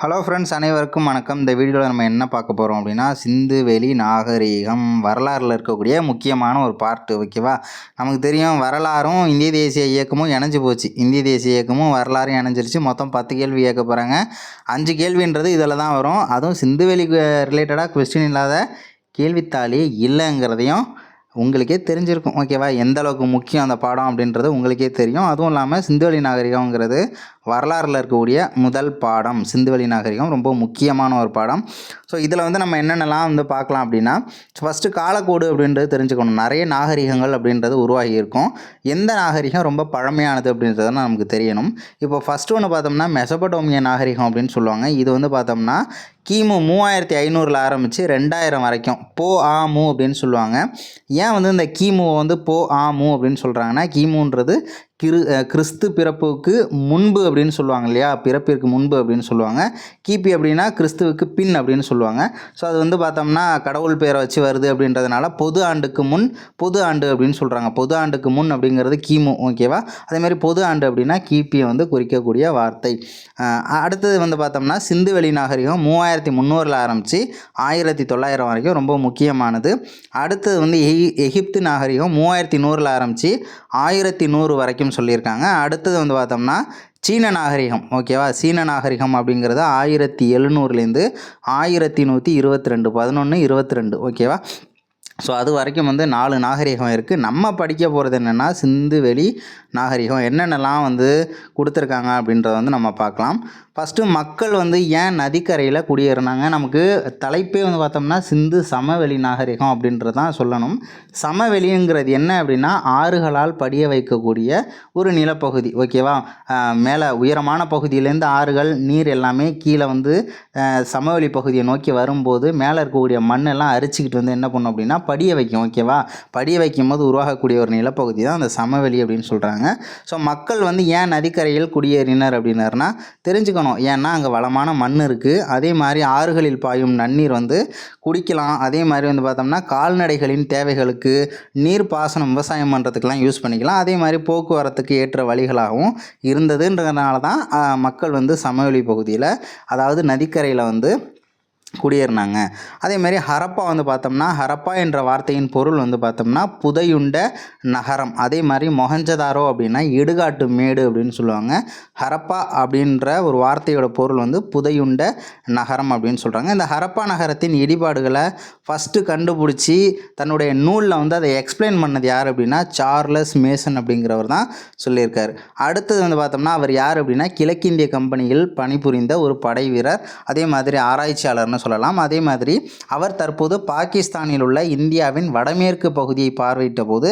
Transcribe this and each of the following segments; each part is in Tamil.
ஹலோ ஃப்ரெண்ட்ஸ், அனைவருக்கும் வணக்கம். இந்த வீடியோவில் நம்ம என்ன பார்க்க போகிறோம் அப்படின்னா, சிந்துவெளி நாகரீகம் வரலாறில் இருக்கக்கூடிய முக்கியமான ஒரு பார்ட்டு. ஓகேவா? நமக்கு தெரியும், வரலாறும் இந்திய தேசிய இயக்கமும் இணைஞ்சு போச்சு. இந்திய தேசிய இயக்கமும் வரலாறும் இணைஞ்சிருச்சு. மொத்தம் 10 கேள்வி கேட்க போகிறாங்க. 5 கேள்வின்றது இதில் தான் வரும். அதுவும் சிந்துவெளி ரிலேட்டடாக கொஸ்டின் இல்லாத கேள்வித்தாளி இல்லைங்கிறதையும் உங்களுக்கே தெரிஞ்சிருக்கும். ஓகேவா? எந்த அளவுக்கு முக்கியம் அந்த பாடம் அப்படின்றது உங்களுக்கே தெரியும். அதுவும் இல்லாமல் சிந்துவெளி நாகரிகங்கிறது வரலாறில் இருக்கக்கூடிய முதல் பாடம். சிந்துவெளி நாகரிகம் ரொம்ப முக்கியமான ஒரு பாடம். ஸோ இதில் நம்ம என்னென்னலாம் பார்க்கலாம் அப்படின்னா, ஃபஸ்ட்டு காலக்கோடு அப்படின்றது தெரிஞ்சுக்கணும். நிறைய நாகரிகங்கள் அப்படின்றது உருவாகி இருக்கும். எந்த நாகரிகம் ரொம்ப பழமையானது அப்படின்றது நமக்கு தெரியணும். இப்போ ஃபஸ்ட்டு ஒன்று பார்த்தோம்னா மெசபடோமிய நாகரிகம் அப்படின்னு சொல்லுவாங்க. இது பார்த்தோம்னா கிமு 3500 ஆரம்பித்து 2000 வரைக்கும் போ ஆ மு அப்படின்னு சொல்லுவாங்க. ஏன் இந்த கிமுவை போ ஆ மு அப்படின்னு சொல்கிறாங்கன்னா, கிமுன்றது கிறிஸ்து பிறப்புக்கு முன்பு அப்படின்னு சொல்லுவாங்க இல்லையா? பிறப்பிற்கு முன்பு அப்படின்னு சொல்லுவாங்க. கிபி அப்படின்னா கிறிஸ்துவுக்கு பின் அப்படின்னு சொல்லுவாங்க. ஸோ அது பார்த்தோம்னா கடவுள் பேரை வச்சு வருது அப்படின்றதுனால பொது ஆண்டுக்கு முன் பொது ஆண்டு அப்படின்னு சொல்கிறாங்க. பொது ஆண்டுக்கு முன் அப்படிங்கிறது கிமு. ஓகேவா? அதேமாதிரி பொது ஆண்டு அப்படின்னா கிபியை குறிக்கக்கூடிய வார்த்தை. அடுத்தது பார்த்தோம்னா சிந்துவெளி நாகரிகம் 3300 ஆரம்பித்து 1900 வரைக்கும் ரொம்ப முக்கியமானது. அடுத்தது எகிப்து நாகரிகம் 3100 ஆரம்பித்து 1100 வரைக்கும் சொல்லியிருக்காங்க. அடுத்தது பார்த்தோம்னா சீன நாகரிகம். ஓகேவா? சீன நாகரிகம் அப்படிங்கிறது 1700லேருந்து 1122 1122. ஓகேவா? ஸோ அது வரைக்கும் 4 நாகரிகம் இருக்குது. நம்ம படிக்க போகிறது என்னென்னா சிந்துவெளி நாகரிகம் என்னென்னலாம் கொடுத்துருக்காங்க அப்படின்றத நம்ம பார்க்கலாம். ஃபஸ்ட்டு மக்கள் ஏன் நதிக்கரையில் குடியேறினாங்க? நமக்கு தலைப்பே பார்த்தோம்னா சிந்து சமவெளி நாகரிகம் அப்படின்றது தான் சொல்லணும். சமவெளிங்கிறது என்ன அப்படின்னா, ஆறுகளால் படிய வைக்கக்கூடிய ஒரு நிலப்பகுதி. ஓகேவா? மேலே உயரமான பகுதியிலேருந்து ஆறுகள் நீர் எல்லாமே கீழே சமவெளி பகுதியை நோக்கி வரும்போது மேலே இருக்கக்கூடிய மண்ணெல்லாம் அரிச்சிக்கிட்டு என்ன பண்ணும் அப்படின்னா படிய வைக்கும். ஓகேவா? படிய வைக்கும் போது உருவாகக்கூடிய ஒரு நிலப்பகுதி தான் அந்த சமவெளி அப்படின்னு சொல்கிறாங்க. ஸோ மக்கள் ஏன் நதிக்கரையில் குடியேறினர் அப்படின்னாருன்னா தெரிஞ்சுக்கணும். ஏன்னா அங்கே வளமான மண் இருக்குது. அதே மாதிரி ஆறுகளில் பாயும் நன்னீர் குடிக்கலாம். அதே மாதிரி பார்த்தோம்னா கால்நடைகளின் தேவைகளுக்கு நீர் பாசனம் விவசாயம் பண்ணுறதுக்கெலாம் யூஸ் பண்ணிக்கலாம். அதே மாதிரி போக்குவரத்துக்கு ஏற்ற வழிகளாகவும் இருந்ததுன்றதுனால தான் மக்கள் சமவெளி பகுதியில், அதாவது நதிக்கரையில் குடியேறினாங்க. அதேமாதிரி ஹரப்பா பார்த்தோம்னா, ஹரப்பா என்ற வார்த்தையின் பொருள் பார்த்தோம்னா புதையுண்ட நகரம். அதே மாதிரி மொஹஞ்சதாரோ அப்படின்னா இடுகாட்டு மேடு அப்படின்னு சொல்லுவாங்க. ஹரப்பா அப்படின்ற ஒரு வார்த்தையோட பொருள் புதையுண்ட நகரம் அப்படின்னு சொல்கிறாங்க. இந்த ஹரப்பா நகரத்தின் இடிபாடுகளை ஃபஸ்ட்டு கண்டுபிடிச்சி தன்னுடைய நூலில் அதை எக்ஸ்பிளைன் பண்ணது யார் அப்படின்னா சார்லஸ் மேசன் அப்படிங்கிறவர் தான் சொல்லியிருக்கார். அடுத்தது பார்த்தோம்னா அவர் யார் அப்படின்னா கிழக்கிந்திய கம்பெனியில் பணிபுரிந்த ஒரு படை வீரர், அதே மாதிரி ஆராய்ச்சியாளர்னு சொல்லலாம். அதே மாதிரி அவர் தற்போது பாகிஸ்தானில் உள்ள இந்தியாவின் வடமேற்கு பகுதியை பார்வையிட்ட போது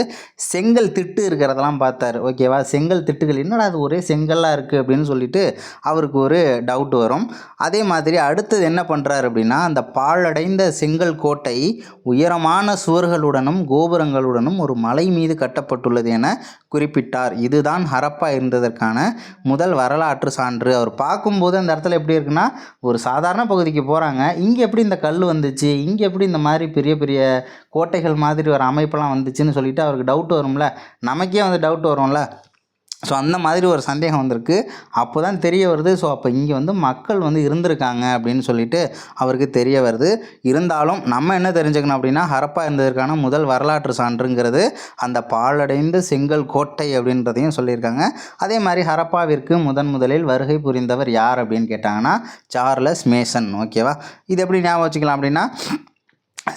செங்கல் திட்டு இருக்கிறதெல்லாம் பார்த்தார். ஓகேவா? செங்கல் திட்டுகள், என்னடா அது ஒரே செங்கல்லாக இருக்குது அப்படின்னு சொல்லிட்டு அவருக்கு ஒரு டவுட் வரும். அதே மாதிரி அடுத்தது என்ன பண்ணுறாரு அப்படின்னா, அந்த பாழடைந்த செங்கல் கோட்டை உயரமான சுவர்களுடனும் கோபுரங்களுடனும் ஒரு மலை மீது கட்டப்பட்டுள்ளது என குறிப்பிட்டார். இதுதான் ஹரப்பா இருந்ததற்கான முதல் வரலாற்று சான்று. அவர் பார்க்கும்போது அந்த இடத்துல எப்படி இருக்குன்னா, ஒரு சாதாரண பகுதிக்கு போகிறாங்க, இங்கே எப்படி இந்த கல் வந்துச்சு, இங்கே எப்படி இந்த மாதிரி பெரிய பெரிய கோட்டைகள் மாதிரி ஒரு அமைப்பெல்லாம் வந்துச்சுன்னு சொல்லிட்டு அவருக்கு டவுட் வரும்ல. நமக்கே டவுட் வரும்ல. ஸோ அந்த மாதிரி ஒரு சந்தேகம் வந்திருக்கு. அப்போ தான் தெரிய வருது, ஸோ அப்போ இங்கே மக்கள் இருந்திருக்காங்க அப்படின்னு சொல்லிட்டு அவருக்கு தெரிய வருது. இருந்தாலும் நம்ம என்ன தெரிஞ்சுக்கணும் அப்படின்னா, ஹரப்பா இருந்ததற்கான முதல் வரலாற்று சான்றுங்கிறது அந்த பாழடைந்த செங்கல் கோட்டை அப்படின்றதையும் சொல்லியிருக்காங்க. அதே மாதிரி ஹரப்பாவிற்கு முதலில் வருகை புரிந்தவர் யார் அப்படின்னு கேட்டாங்கன்னா சார்லஸ் மேசன். ஓகேவா? இது எப்படி ஞாபகம் வச்சுக்கலாம் அப்படின்னா,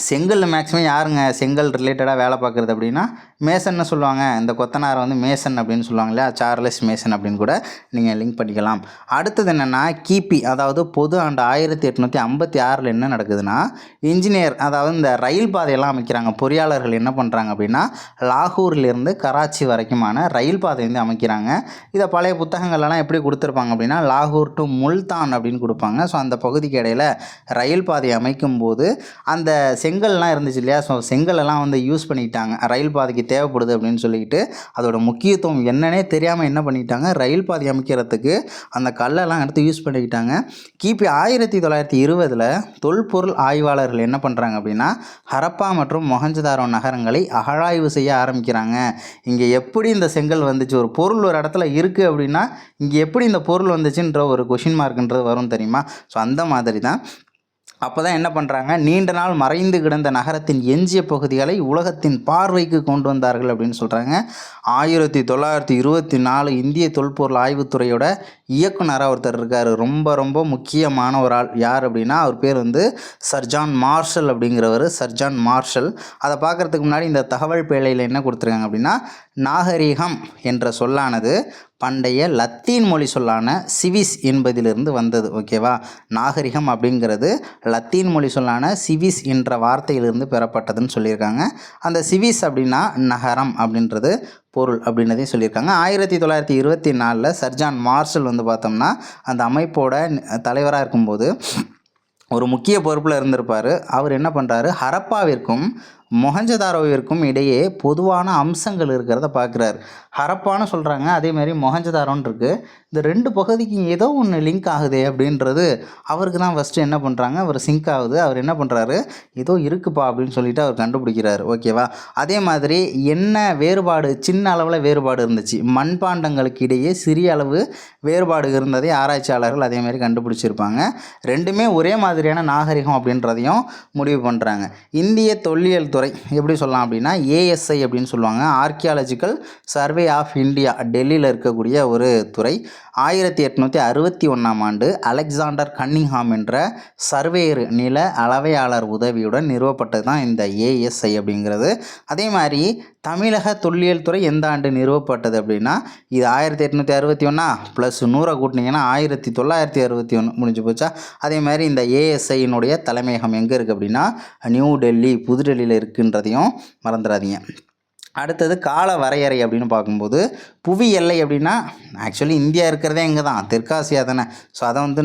செங்கல் மேக்ஸிமம் யாருங்க செங்கல் ரிலேட்டடாக வேலை பார்க்குறது அப்படின்னா மேசன்னு சொல்லுவாங்க. இந்த கொத்தனாரை மேசன் அப்படின்னு சொல்லுவாங்க இல்லையா? சார்லஸ் மேசன் அப்படின்னு கூட நீங்கள் லிங்க் பண்ணிக்கலாம். அடுத்தது என்னென்னா கிபி, அதாவது பொது ஆண்டு 1856 என்ன நடக்குதுன்னா, இன்ஜினியர், அதாவது இந்த ரயில் பாதையெல்லாம் அமைக்கிறாங்க. பொறியாளர்கள் என்ன பண்ணுறாங்க அப்படின்னா லாகூர்லேருந்து கராச்சி வரைக்குமான ரயில் பாதை அமைக்கிறாங்க. இதை பழைய புத்தகங்கள்லாம் எப்படி கொடுத்துருப்பாங்க அப்படின்னா லாகூர் டு முல்தான் அப்படின்னு கொடுப்பாங்க. ஸோ அந்த பகுதிக்கு இடையில் ரயில் பாதை அமைக்கும் போது அந்த செங்கல்லாம் இருந்துச்சு இல்லையா, ஸோ செங்கலெல்லாம் வந்து யூஸ் பண்ணிக்கிட்டாங்க. ரயில் பாதைக்கு தேவைப்படுது அப்படின்னு சொல்லிக்கிட்டு அதோட முக்கியத்துவம் என்னன்னே தெரியாமல் என்ன பண்ணிட்டாங்க, ரயில் பாதை அமைக்கிறதுக்கு அந்த கல்லெல்லாம் எடுத்து யூஸ் பண்ணிக்கிட்டாங்க. கிபி 1920 தொல்பொருள் ஆய்வாளர்கள் என்ன பண்ணுறாங்க அப்படின்னா, ஹரப்பா மற்றும் மொஹஞ்சதாரோ நகரங்களை அகழாய்வு செய்ய ஆரம்பிக்கிறாங்க. இங்கே எப்படி இந்த செங்கல் வந்துச்சு, ஒரு பொருள் ஒரு இடத்துல இருக்குது அப்படின்னா இங்கே எப்படி இந்த பொருள் வந்துச்சுன்ற ஒரு கொஷின் மார்க்ன்றது வரும் தெரியுமா. ஸோ அந்த மாதிரி தான் அப்போ தான் என்ன பண்ணுறாங்க, நீண்ட நாள் மறைந்து கிடந்த நகரத்தின் எஞ்சிய பகுதிகளை உலகத்தின் பார்வைக்கு கொண்டு வந்தார்கள் அப்படின்னு சொல்கிறாங்க. 1924 இந்திய தொல்பொருள் ஆய்வுத்துறையோட இயக்குனராக ஒருத்தர் இருக்கார். ரொம்ப ரொம்ப முக்கியமான ஒரு ஆள். யார் அப்படின்னா அவர் பேர் வந்து சர் ஜான் மார்ஷல் அப்படிங்கிறவர். Sir John Marshall. அதை பார்க்குறதுக்கு முன்னாடி இந்த தகவல் பேழையில் என்ன கொடுத்துருக்காங்க அப்படின்னா, நாகரீகம் என்ற சொல்லானது பண்டைய லத்தீன் மொழி சொல்லான சிவிஸ் என்பதிலிருந்து வந்தது. ஓகேவா, நாகரிகம் அப்படிங்கிறது லத்தீன் மொழி சொல்லான சிவிஸ் என்ற வார்த்தையிலிருந்து பெறப்பட்டதுன்னு சொல்லியிருக்காங்க. அந்த சிவிஸ் அப்படின்னா நகரம் அப்படின்றது பொருள் அப்படின்றதையும் சொல்லியிருக்காங்க. 1924 சர் ஜான் மார்ஷல் வந்து பார்த்தோம்னா அந்த அமைப்போட தலைவராக இருக்கும்போது ஒரு முக்கிய பொறுப்பில் இருந்திருப்பார். அவர் என்ன பண்ணுறாரு, ஹரப்பாவிற்கும் மொஹஞ்சதாரோவிற்கும் இடையே பொதுவான அம்சங்கள் இருக்கிறத பார்க்குறாரு. ஹரப்பான்னு சொல்கிறாங்க, அதேமாதிரி மொஹஞ்சதாரோன்னு இருக்குது. இந்த ரெண்டு பகுதிக்கு ஏதோ ஒன்று லிங்க் ஆகுது அப்படின்றது அவருக்கு தான் ஃபஸ்ட்டு என்ன பண்ணுறாங்க, அவர் சிங்க் ஆகுது. அவர் என்ன பண்ணுறாரு, ஏதோ இருக்குப்பா அப்படின்னு சொல்லிட்டு அவர் கண்டுபிடிக்கிறார். ஓகேவா, அதே மாதிரி என்ன வேறுபாடு, சின்ன அளவில் வேறுபாடு இருந்துச்சு, மண்பாண்டங்களுக்கு இடையே சிறிய அளவு வேறுபாடு இருந்ததை ஆராய்ச்சியாளர்கள் அதேமாதிரி கண்டுபிடிச்சிருப்பாங்க. ரெண்டுமே ஒரே மாதிரியான நாகரிகம் அப்படின்றதையும் முடிவு பண்ணுறாங்க. இந்திய தொல்லியல் துறை எப்படி சொல்லலாம் அப்படின்னா ஏஎஸ்ஐ அப்படின்னு சொல்லுவாங்க, ஆர்கியாலஜிக்கல் சர்வே ஆஃப் இந்தியா, டெல்லியில் இருக்கக்கூடிய ஒரு துறை. 1861 அலெக்சாண்டர் கன்னிங்ஹாம் என்ற சர்வேயர் நில அளவையாளர் உதவியுடன் நிறுவப்பட்டது தான் இந்த ஏஎஸ்ஐ அப்படிங்கிறது. அதே மாதிரி தமிழக தொல்லியல் துறை எந்த ஆண்டு நிறுவப்பட்டது அப்படின்னா, இது 1861 ப்ளஸ் 100 கூட்டினீங்கன்னா 1961 முடிஞ்சு போச்சா. அதே மாதிரி இந்த ஏஎஸ்ஐயினுடைய தலைமையகம் எங்கே இருக்குது அப்படின்னா நியூ டெல்லி, புதுடெல்லியில் இருக்குன்றதையும் மறந்துடாதீங்க. அடுத்தது கால வரையறை அப்படின்னு பார்க்கும்போது, புவி எல்லை அப்படின்னா ஆக்சுவலி இந்தியா இருக்கிறதே இங்கே தான், தெற்காசியா தானே. ஸோ அதை வந்து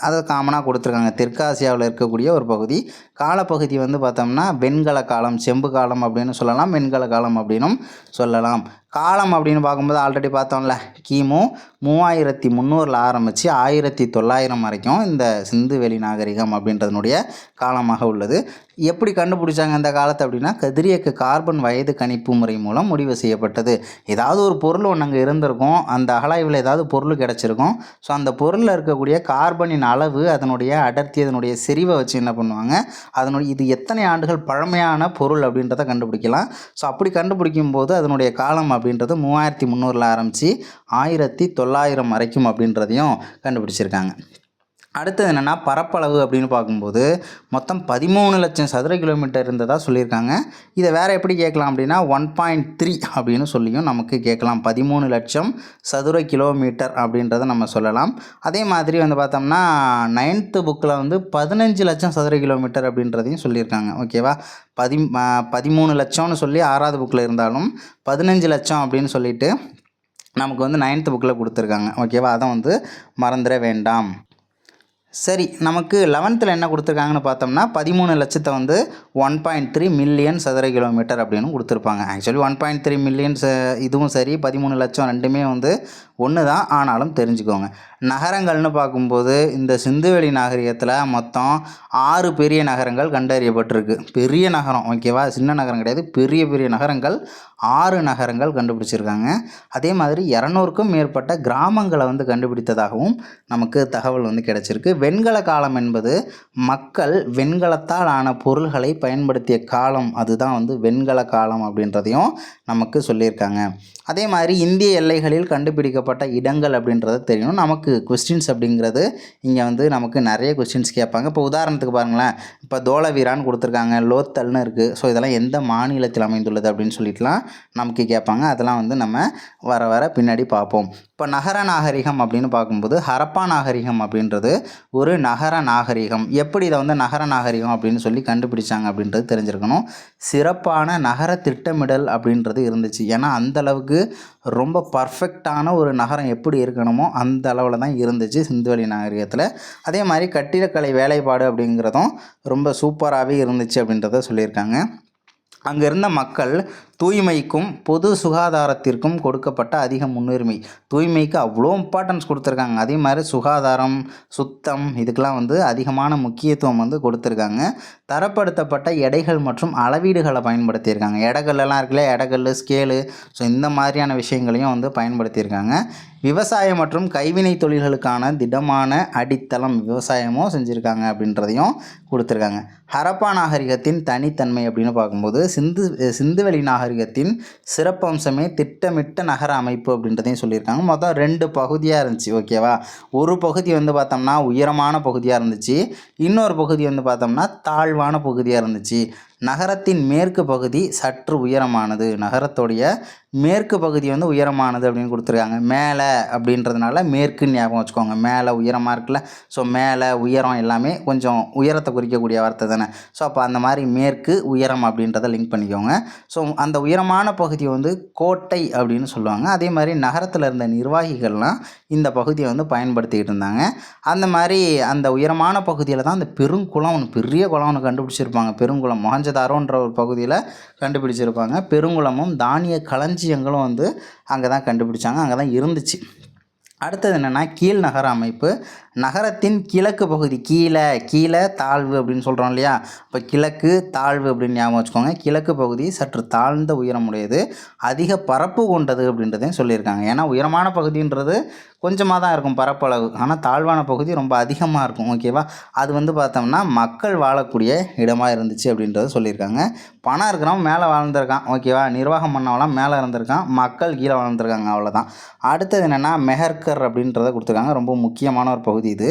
அதை காமனாக கொடுத்துருக்காங்க. தெற்காசியாவில் இருக்கக்கூடிய ஒரு பகுதி. காலப்பகுதி வந்து பார்த்தோம்னா வெண்கல காலம், செம்பு காலம் அப்படின்னு சொல்லலாம், வெண்கல காலம் அப்படின்னும் சொல்லலாம். காலம் அப்படின்னு பார்க்கும்போது ஆல்ரெடி பார்த்தோம்ல, கிமு 3300 ஆரம்பித்து 1900 வரைக்கும் இந்த சிந்துவெளி நாகரிகம் அப்படின்றதுனுடைய காலமாக உள்ளது. எப்படி கண்டுபிடிச்சாங்க இந்த காலத்தை அப்படின்னா, கதிரியக்க கார்பன் வயது கணிப்பு முறை மூலம் முடிவு செய்யப்பட்டது. ஏதாவது ஒரு பொருள் ஒன்று அங்கே இருந்திருக்கும், அந்த அகழாய்வில் ஏதாவது பொருள் கிடச்சிருக்கும். ஸோ அந்த பொருளில் இருக்கக்கூடிய கார்பனின் அளவு, அதனுடைய அடர்த்தி, அதனுடைய செறிவை வச்சு என்ன பண்ணுவாங்க, அதனுடைய இது எத்தனை ஆண்டுகள் பழமையான பொருள் அப்படின்றத கண்டுபிடிக்கலாம். ஸோ அப்படி கண்டுபிடிக்கும் போது அதனுடைய காலம் அப்படின்றது 3300 ஆரம்பித்து 1900 வரைக்கும் அப்படின்றதையும் கண்டுபிடிச்சிருக்காங்க. அடுத்தது என்னென்னா பரப்பளவு அப்படின்னு பார்க்கும்போது மொத்தம் 13 லட்சம் சதுர கிலோமீட்டர் இருந்ததாக சொல்லியிருக்காங்க. இதை வேறு எப்படி கேட்கலாம் அப்படின்னா 1.3 அப்படின்னு சொல்லியும் நமக்கு கேட்கலாம். 13 லட்சம் சதுர கிலோமீட்டர் அப்படின்றத நம்ம சொல்லலாம். அதே மாதிரி வந்து பார்த்தோம்னா 9th புக்கில் வந்து 15 லட்சம் சதுர கிலோமீட்டர் அப்படின்றதையும் சொல்லியிருக்காங்க. ஓகேவா, 13 லட்சம்னு சொல்லி 6வது புக்கில் இருந்தாலும் 15 லட்சம் அப்படின்னு சொல்லிட்டு நமக்கு வந்து 9th புக்கில் கொடுத்துருக்காங்க. ஓகேவா, அதை வந்து மறந்துட வேண்டாம். சரி, நமக்கு 11th என்ன கொடுத்துருக்காங்கன்னு பார்த்தோம்னா 13 லட்சத்தை வந்து 1.3 மில்லியன் சதுர கிலோமீட்டர் அப்படின்னு கொடுத்துருப்பாங்க. ஆக்சுவலி 1.3 மில்லியன் இதுவும் சரி, 13 லட்சம் ரெண்டுமே வந்து ஒன்று தான். ஆனாலும் தெரிஞ்சுக்கோங்க, நகரங்கள்னு பார்க்கும்போது இந்த சிந்துவெளி நாகரிகத்தில் மொத்தம் 6 பெரிய நகரங்கள் கண்டறியப்பட்டிருக்கு. பெரிய நகரம், ஓகேவா, சின்ன நகரம் கிடையாது, பெரிய பெரிய நகரங்கள் 6 நகரங்கள் கண்டுபிடிச்சிருக்காங்க. அதே மாதிரி 200க்கும் மேற்பட்ட கிராமங்களை வந்து கண்டுபிடித்ததாகவும் நமக்கு தகவல் வந்து கிடைச்சிருக்கு. வெண்கல காலம் என்பது மக்கள் வெண்கலத்தால் ஆன பொருள்களை பயன்படுத்திய காலம், அதுதான் வந்து வெண்கல காலம் அப்படின்றதையும் நமக்கு சொல்லியிருக்காங்க. அதே மாதிரி இந்திய எல்லைகளில் கண்டுபிடிக்கப்பட்ட இடங்கள் அப்படின்றது தெரியணும். நமக்கு கொஸ்டின்ஸ் அப்படிங்கிறது இங்கே வந்து நமக்கு நிறைய கொஸ்டின்ஸ் கேட்பாங்க. இப்போ உதாரணத்துக்கு பாருங்களேன், இப்போ தோலவீரான்னு கொடுத்துருக்காங்க, லோத்தல்னு இருக்குது. ஸோ இதெல்லாம் எந்த மாநிலத்தில் அமைந்துள்ளது அப்படின்னு சொல்லிட்டுலாம் நமக்கு கேட்பாங்க. அதெல்லாம் வந்து நம்ம வர வர பின்னாடி பார்ப்போம். இப்போ நகர நாகரிகம் அப்படின்னு பார்க்கும்போது ஹரப்பா நாகரிகம் அப்படின்றது ஒரு நகர நாகரிகம். எப்படி இதை வந்து நகர நாகரிகம் அப்படின்னு சொல்லி கண்டுபிடிச்சாங்க அப்படின்றது தெரிஞ்சிருக்கணும். சிறப்பான நகர திட்டமிடல் அப்படின்றது இருந்துச்சு. ஏன்னா அந்தளவுக்கு ரொம்ப பர்ஃபெக்டான ஒரு நகரம் எப்படி இருக்கணுமோ அந்த அளவில் போல் தான் இருந்துச்சு சிந்துவெளி நாகரிகத்தில். அதே மாதிரி கட்டிடக்கலை வேலைப்பாடு அப்படிங்கிறதும் ரொம்ப சூப்பராகவே இருந்துச்சு அப்படின்றத சொல்லியிருக்காங்க. அங்கே இருந்த மக்கள் தூய்மைக்கும் பொது சுகாதாரத்திற்கும் கொடுக்கப்பட்ட அதிக முன்னுரிமை. தூய்மைக்கு அவ்வளோ இம்பார்ட்டன்ஸ் கொடுத்துருக்காங்க. அதே மாதிரி சுகாதாரம், சுத்தம் இதுக்கெலாம் அதிகமான முக்கியத்துவம் கொடுத்துருக்காங்க. தரப்படுத்தப்பட்ட எடைகள் மற்றும் அளவீடுகளை பயன்படுத்தியிருக்காங்க. எடைகள்லாம் இருக்குல்ல, எடைகள், ஸ்கேலு, ஸோ இந்த மாதிரியான விஷயங்களையும் பயன்படுத்தியிருக்காங்க. விவசாயம் மற்றும் கைவினை தொழில்களுக்கான திடமான அடித்தளம் விவசாயமும் செஞ்சுருக்காங்க அப்படின்றதையும் கொடுத்துருக்காங்க. ஹரப்பா நாகரிகத்தின் தனித்தன்மை அப்படின்னு பார்க்கும்போது சிந்துவெளி நாகரிகத்தின் சிறப்பம்சமே திட்டமிட்ட நகர அமைப்பு அப்படின்றதையும் சொல்லியிருக்காங்க. மொத்தம் 2 பகுதியாக இருந்துச்சு. ஓகேவா, ஒரு பகுதி பார்த்தோம்னா உயரமான பகுதியாக இருந்துச்சு, இன்னொரு பகுதி பார்த்தோம்னா தாழ்வான பகுதியாக இருந்துச்சு. நகரத்தின் மேற்கு பகுதி சற்று உயரமானது, நகரத்துடைய மேற்கு பகுதி உயரமானது அப்படின்னு கொடுத்துருக்காங்க. மேலே அப்படின்றதுனால மேற்குன்னு ஞாபகம் வச்சுக்கோங்க. மேலே உயரமாக இருக்குல்ல, ஸோ மேலே உயரம் எல்லாமே கொஞ்சம் உயரத்தை குறிக்கக்கூடிய வார்த்தை தானே. ஸோ அப்போ அந்த மாதிரி மேற்கு உயரம் அப்படின்றத லிங்க் பண்ணிக்கோங்க. ஸோ அந்த உயரமான பகுதி கோட்டை அப்படின்னு சொல்லுவாங்க. அதே மாதிரி நகரத்தில் இருந்த நிர்வாகிகள்லாம் இந்த பகுதியை பயன்படுத்திக்கிட்டு இருந்தாங்க. அந்த மாதிரி அந்த உயரமான பகுதியில் தான் அந்த பெருங்குளம் பெரிய குளம் ஒன்று கண்டுபிடிச்சிருப்பாங்க. பெருங்குளம் மொஹஞ்சதாரோன்ற ஒரு பகுதியில் கண்டுபிடிச்சிருப்பாங்க. பெருங்குளமும் தானிய களஞ்சியங்களும் அங்கே தான் கண்டுபிடிச்சாங்க, அங்கே தான் இருந்துச்சு. அடுத்தது என்னென்னா கீழ் நகர அமைப்பு. நகரத்தின் கிழக்கு பகுதி கீழே தாழ்வு அப்படின்னு சொல்கிறோம் இல்லையா, இப்போ கிழக்கு தாழ்வு அப்படின்னு ஞாபகம் வச்சுக்கோங்க. கிழக்கு பகுதி சற்று தாழ்ந்த உயரமுடையது, அதிக பரப்பு கொண்டது அப்படின்றதையும் சொல்லியிருக்காங்க. ஏன்னா உயரமான பகுதின்றது கொஞ்சமாக தான் இருக்கும் பரப்பளவு, ஆனால் தாழ்வான பகுதி ரொம்ப அதிகமாக இருக்கும். ஓகேவா, அது பார்த்தோம்னா மக்கள் வாழக்கூடிய இடமாக இருந்துச்சு அப்படின்றத சொல்லியிருக்காங்க. பணம் இருக்கிறவன் மேலே வாழ்ந்துருக்கான். ஓகேவா, நிர்வாகம் பண்ணவெல்லாம் மேலே இருந்திருக்கான், மக்கள் கீழே வாழ்ந்துருக்காங்க, அவ்வளோதான். அடுத்தது என்னென்னா மெஹர்கர் அப்படின்றத கொடுத்துருக்காங்க. ரொம்ப முக்கியமான ஒரு பகுதி இது.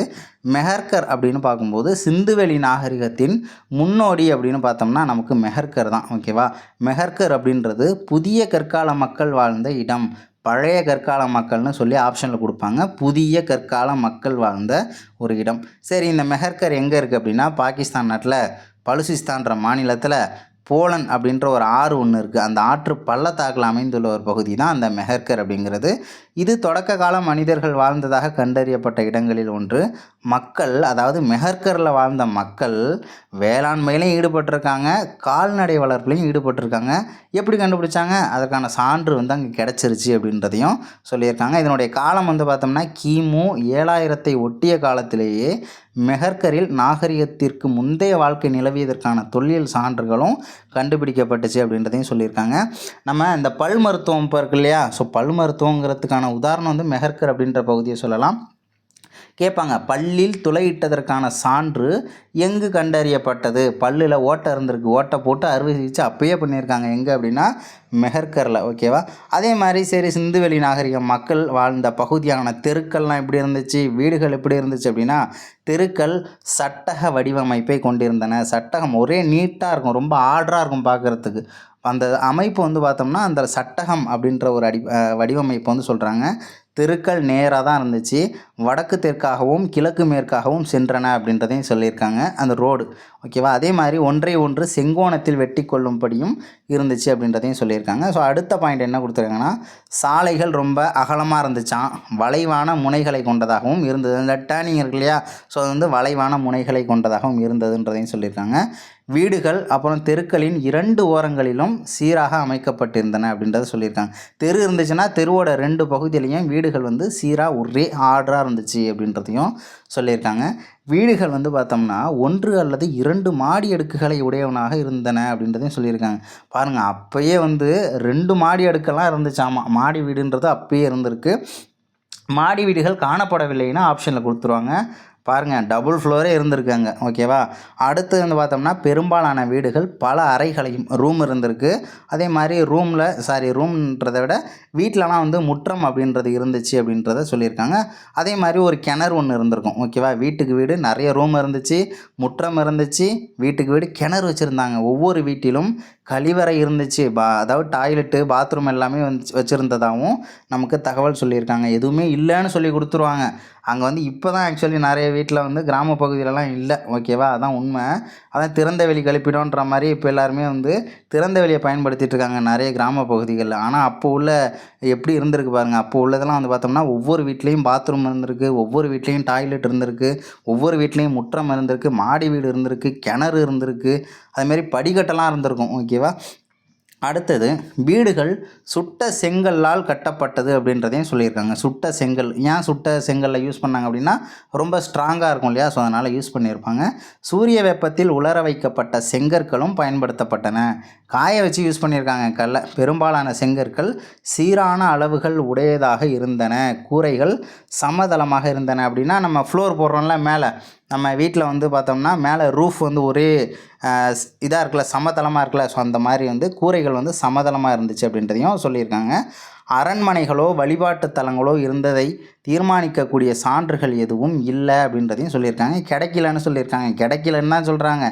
மெஹர்கர் அப்படின்னு பார்க்கும்போது சிந்துவெளி நாகரிகத்தின் முன்னோடி அப்படின்னு பார்த்தோம்னா நமக்கு மெஹர்கர் தான். ஓகேவா, மெஹர்கர் அப்படின்றது புதிய கற்கால மக்கள் வாழ்ந்த இடம். பழைய கற்கால மக்கள்னு சொல்லி ஆப்ஷனில் கொடுப்பாங்க. புதிய கற்கால மக்கள் வாழ்ந்த ஒரு இடம். சரி, இந்த மெஹர்கர் எங்கே இருக்குது அப்படின்னா பாகிஸ்தான் நாட்டில் பலுசிஸ்தான்ற மாநிலத்தில் போலன் அப்படின்ற ஒரு ஆறு ஒன்று இருக்குது. அந்த ஆற்று பள்ளத்தாக்கில் அமைந்துள்ள ஒரு பகுதி தான் அந்த மெஹர்கர் அப்படிங்கிறது. இது தொடக்க கால மனிதர்கள் வாழ்ந்ததாக கண்டறியப்பட்ட இடங்களில் ஒன்று. மக்கள், அதாவது மெஹர்கரில் வாழ்ந்த மக்கள் வேளாண்மையிலையும் ஈடுபட்டிருக்காங்க, கால்நடை வளர்ப்புலையும் ஈடுபட்டிருக்காங்க. எப்படி கண்டுபிடிச்சாங்க, அதற்கான சான்று அங்கே கிடச்சிருச்சு அப்படின்றதையும் சொல்லியிருக்காங்க. இதனுடைய காலம் பார்த்தோம்னா கிமு 7000 ஒட்டிய காலத்திலேயே மெஹர்கரில் நாகரிகத்திற்கு முந்தைய வாழ்க்கை நிலவியதற்கான தொல்லியல் சான்றுகளும் கண்டுபிடிக்கப்பட்டுச்சு அப்படின்றதையும் சொல்லியிருக்காங்க. நம்ம இந்த பல் மருத்துவம் இப்போ இருக்கு இல்லையா, ஸோ பல் மருத்துவங்கிறதுக்கான உதாரணம் மெஹர்கர் அப்படின்ற பகுதியை சொல்லலாம். கேட்பாங்க, பல்லில் துளையிட்டதற்கான சான்று எங்கு கண்டறியப்பட்டது? பல்லில் ஓட்டை இருந்திருக்கு, ஓட்டை போட்டு அறுவை சிகிச்சை அப்பயே பண்ணியிருக்காங்க. எங்கே அப்படின்னா மெஹர்கரில். ஓகேவா, அதே மாதிரி சரி, சிந்துவெளி நாகரிகம் மக்கள் வாழ்ந்த பகுதியான தெருக்கள்லாம் எப்படி இருந்துச்சு, வீடுகள் எப்படி இருந்துச்சு அப்படின்னா தெருக்கள் சட்டக வடிவமைப்பை கொண்டிருந்தன. சட்டகம் ஒரே நீட்டாக இருக்கும், ரொம்ப ஆர்டராக இருக்கும் பார்க்குறதுக்கு. அந்த அமைப்பு பார்த்தோம்னா அந்த சட்டகம் அப்படின்ற ஒரு வடிவமைப்பு சொல்கிறாங்க. தெருக்கள் நேராக தான் இருந்துச்சு, வடக்கு தெற்காகவும் கிழக்கு மேற்காகவும் சென்றன அப்படின்றதையும் சொல்லியிருக்காங்க அந்த ரோடு. ஓகேவா, அதே மாதிரி ஒன்றை ஒன்று செங்கோணத்தில் வெட்டி கொள்ளும்படியும் இருந்துச்சு அப்படின்றதையும் சொல்லியிருக்காங்க. ஸோ அடுத்த பாயிண்ட் என்ன கொடுத்துருக்காங்கன்னா சாலைகள் ரொம்ப அகலமாக இருந்துச்சான், வளைவான முனைகளை கொண்டதாகவும் இருந்தது. இந்த டேர்னிங் இருக்கு இல்லையா, ஸோ அது வளைவான முனைகளை கொண்டதாகவும் இருந்ததுன்றதையும் சொல்லியிருக்காங்க. வீடுகள் அப்புறம் தெருக்களின் 2 ஓரங்களிலும் சீராக அமைக்கப்பட்டிருந்தன அப்படின்றத சொல்லியிருக்காங்க. தெரு இருந்துச்சுன்னா தெருவோட 2 பகுதியிலையும் வீடுகள் சீராக ஒரே ஆர்டராக இருந்துச்சு அப்படின்றதையும் சொல்லியிருக்காங்க. வீடுகள் பார்த்தோம்னா 1 அல்லது 2 மாடி அடுக்குகளை உடையவனாக இருந்தன அப்படின்றதையும் சொல்லியிருக்காங்க. பாருங்கள், அப்போயே 2 மாடி அடுக்கெல்லாம் இருந்துச்சாமா. மாடி வீடுன்றது அப்பயே இருந்திருக்கு. மாடி வீடுகள் காணப்படவில்லைன்னா ஆப்ஷனில் கொடுத்துருவாங்க. பாருங்கள், டபுள் ஃப்ளோரே இருந்திருக்காங்க. ஓகேவா, அடுத்து பார்த்தோம்னா பெரும்பாலான வீடுகள் பல அறைகளையும் ரூம் இருந்திருக்கு. அதே மாதிரி ரூம்ன்றதை விட வீட்டிலலாம் முற்றம் அப்படின்றது இருந்துச்சு அப்படின்றத சொல்லியிருக்காங்க. அதே மாதிரி ஒரு கிணறு ஒன்று இருந்திருக்கும். ஓகேவா, வீட்டுக்கு வீடு நிறைய ரூம் இருந்துச்சு, முற்றம் இருந்துச்சு, வீட்டுக்கு வீடு கிணறு வச்சுருந்தாங்க. ஒவ்வொரு வீட்டிலும் கழிவறை இருந்துச்சு, அதாவது டாய்லெட்டு பாத்ரூம் எல்லாமே வச்சுருந்ததாகவும் நமக்கு தகவல் சொல்லியிருக்காங்க. எதுவுமே இல்லைன்னு சொல்லி கொடுத்துருவாங்க. அங்கே வந்து இப்போ தான் ஆக்சுவலி நிறைய வீட்டில் வந்து கிராம பகுதியிலலாம் இல்லை, ஓகேவா? அதான் உண்மை. அதான் திறந்த வெளி கழிப்பிடம்ன்ற மாதிரி இப்போ எல்லாருமே வந்து திறந்த வெளியை பயன்படுத்திட்டு இருக்காங்க நிறைய கிராம பகுதிகளில். ஆனால் அப்போ உள்ள எப்படி இருந்திருக்கு பாருங்கள். அப்போ உள்ளதெல்லாம் வந்து பார்த்தோம்னா ஒவ்வொரு வீட்லேயும் பாத்ரூம் இருந்திருக்கு, ஒவ்வொரு வீட்லேயும் டாய்லெட் இருந்திருக்கு, ஒவ்வொரு வீட்லேயும் முற்றம் இருந்திருக்கு, மாடி வீடு இருந்திருக்கு, கிணறு இருந்திருக்கு, அதுமாரி படிக்கட்டெல்லாம் இருந்திருக்கும், ஓகேவா? அடுத்தது, வீடுகள் சுட்ட செங்கல்லால் கட்டப்பட்டது அப்படின்றதையும் சொல்லியிருக்காங்க. சுட்ட செங்கல், ஏன் சுட்ட செங்கல்லை யூஸ் பண்ணாங்க அப்படின்னா ரொம்ப ஸ்ட்ராங்காக இருக்கும் இல்லையா, ஸோ அதனால் யூஸ் பண்ணியிருப்பாங்க. சூரிய வெப்பத்தில் உலர வைக்கப்பட்ட செங்கற்களும் பயன்படுத்தப்பட்டன. காய வச்சு யூஸ் பண்ணியிருக்காங்க கல்லை. பெரும்பாலான செங்கற்கள் சீரான அளவுகள் உடையதாக இருந்தன. கூரைகள் சமதளமாக இருந்தன. அப்படின்னா நம்ம ஃப்ளோர் போடுறோம்ல மேலே, நம்ம வீட்டில் வந்து பார்த்தோம்னா மேலே ரூஃப் வந்து ஒரே இதாக இருக்குல்ல, சமதளமாக இருக்குல்ல, ஸோ அந்த மாதிரி வந்து கூரைகள் வந்து சமதளமாக இருந்துச்சு அப்படின்றதையும் சொல்லியிருக்காங்க. அரண்மனைகளோ வழிபாட்டு தலங்களோ இருந்ததை தீர்மானிக்கக்கூடிய சான்றுகள் எதுவும் இல்லை அப்படின்றதையும் சொல்லியிருக்காங்க. கிடைக்கலன்னு சொல்லியிருக்காங்க. கிடைக்கலன்னு தான் சொல்கிறாங்க,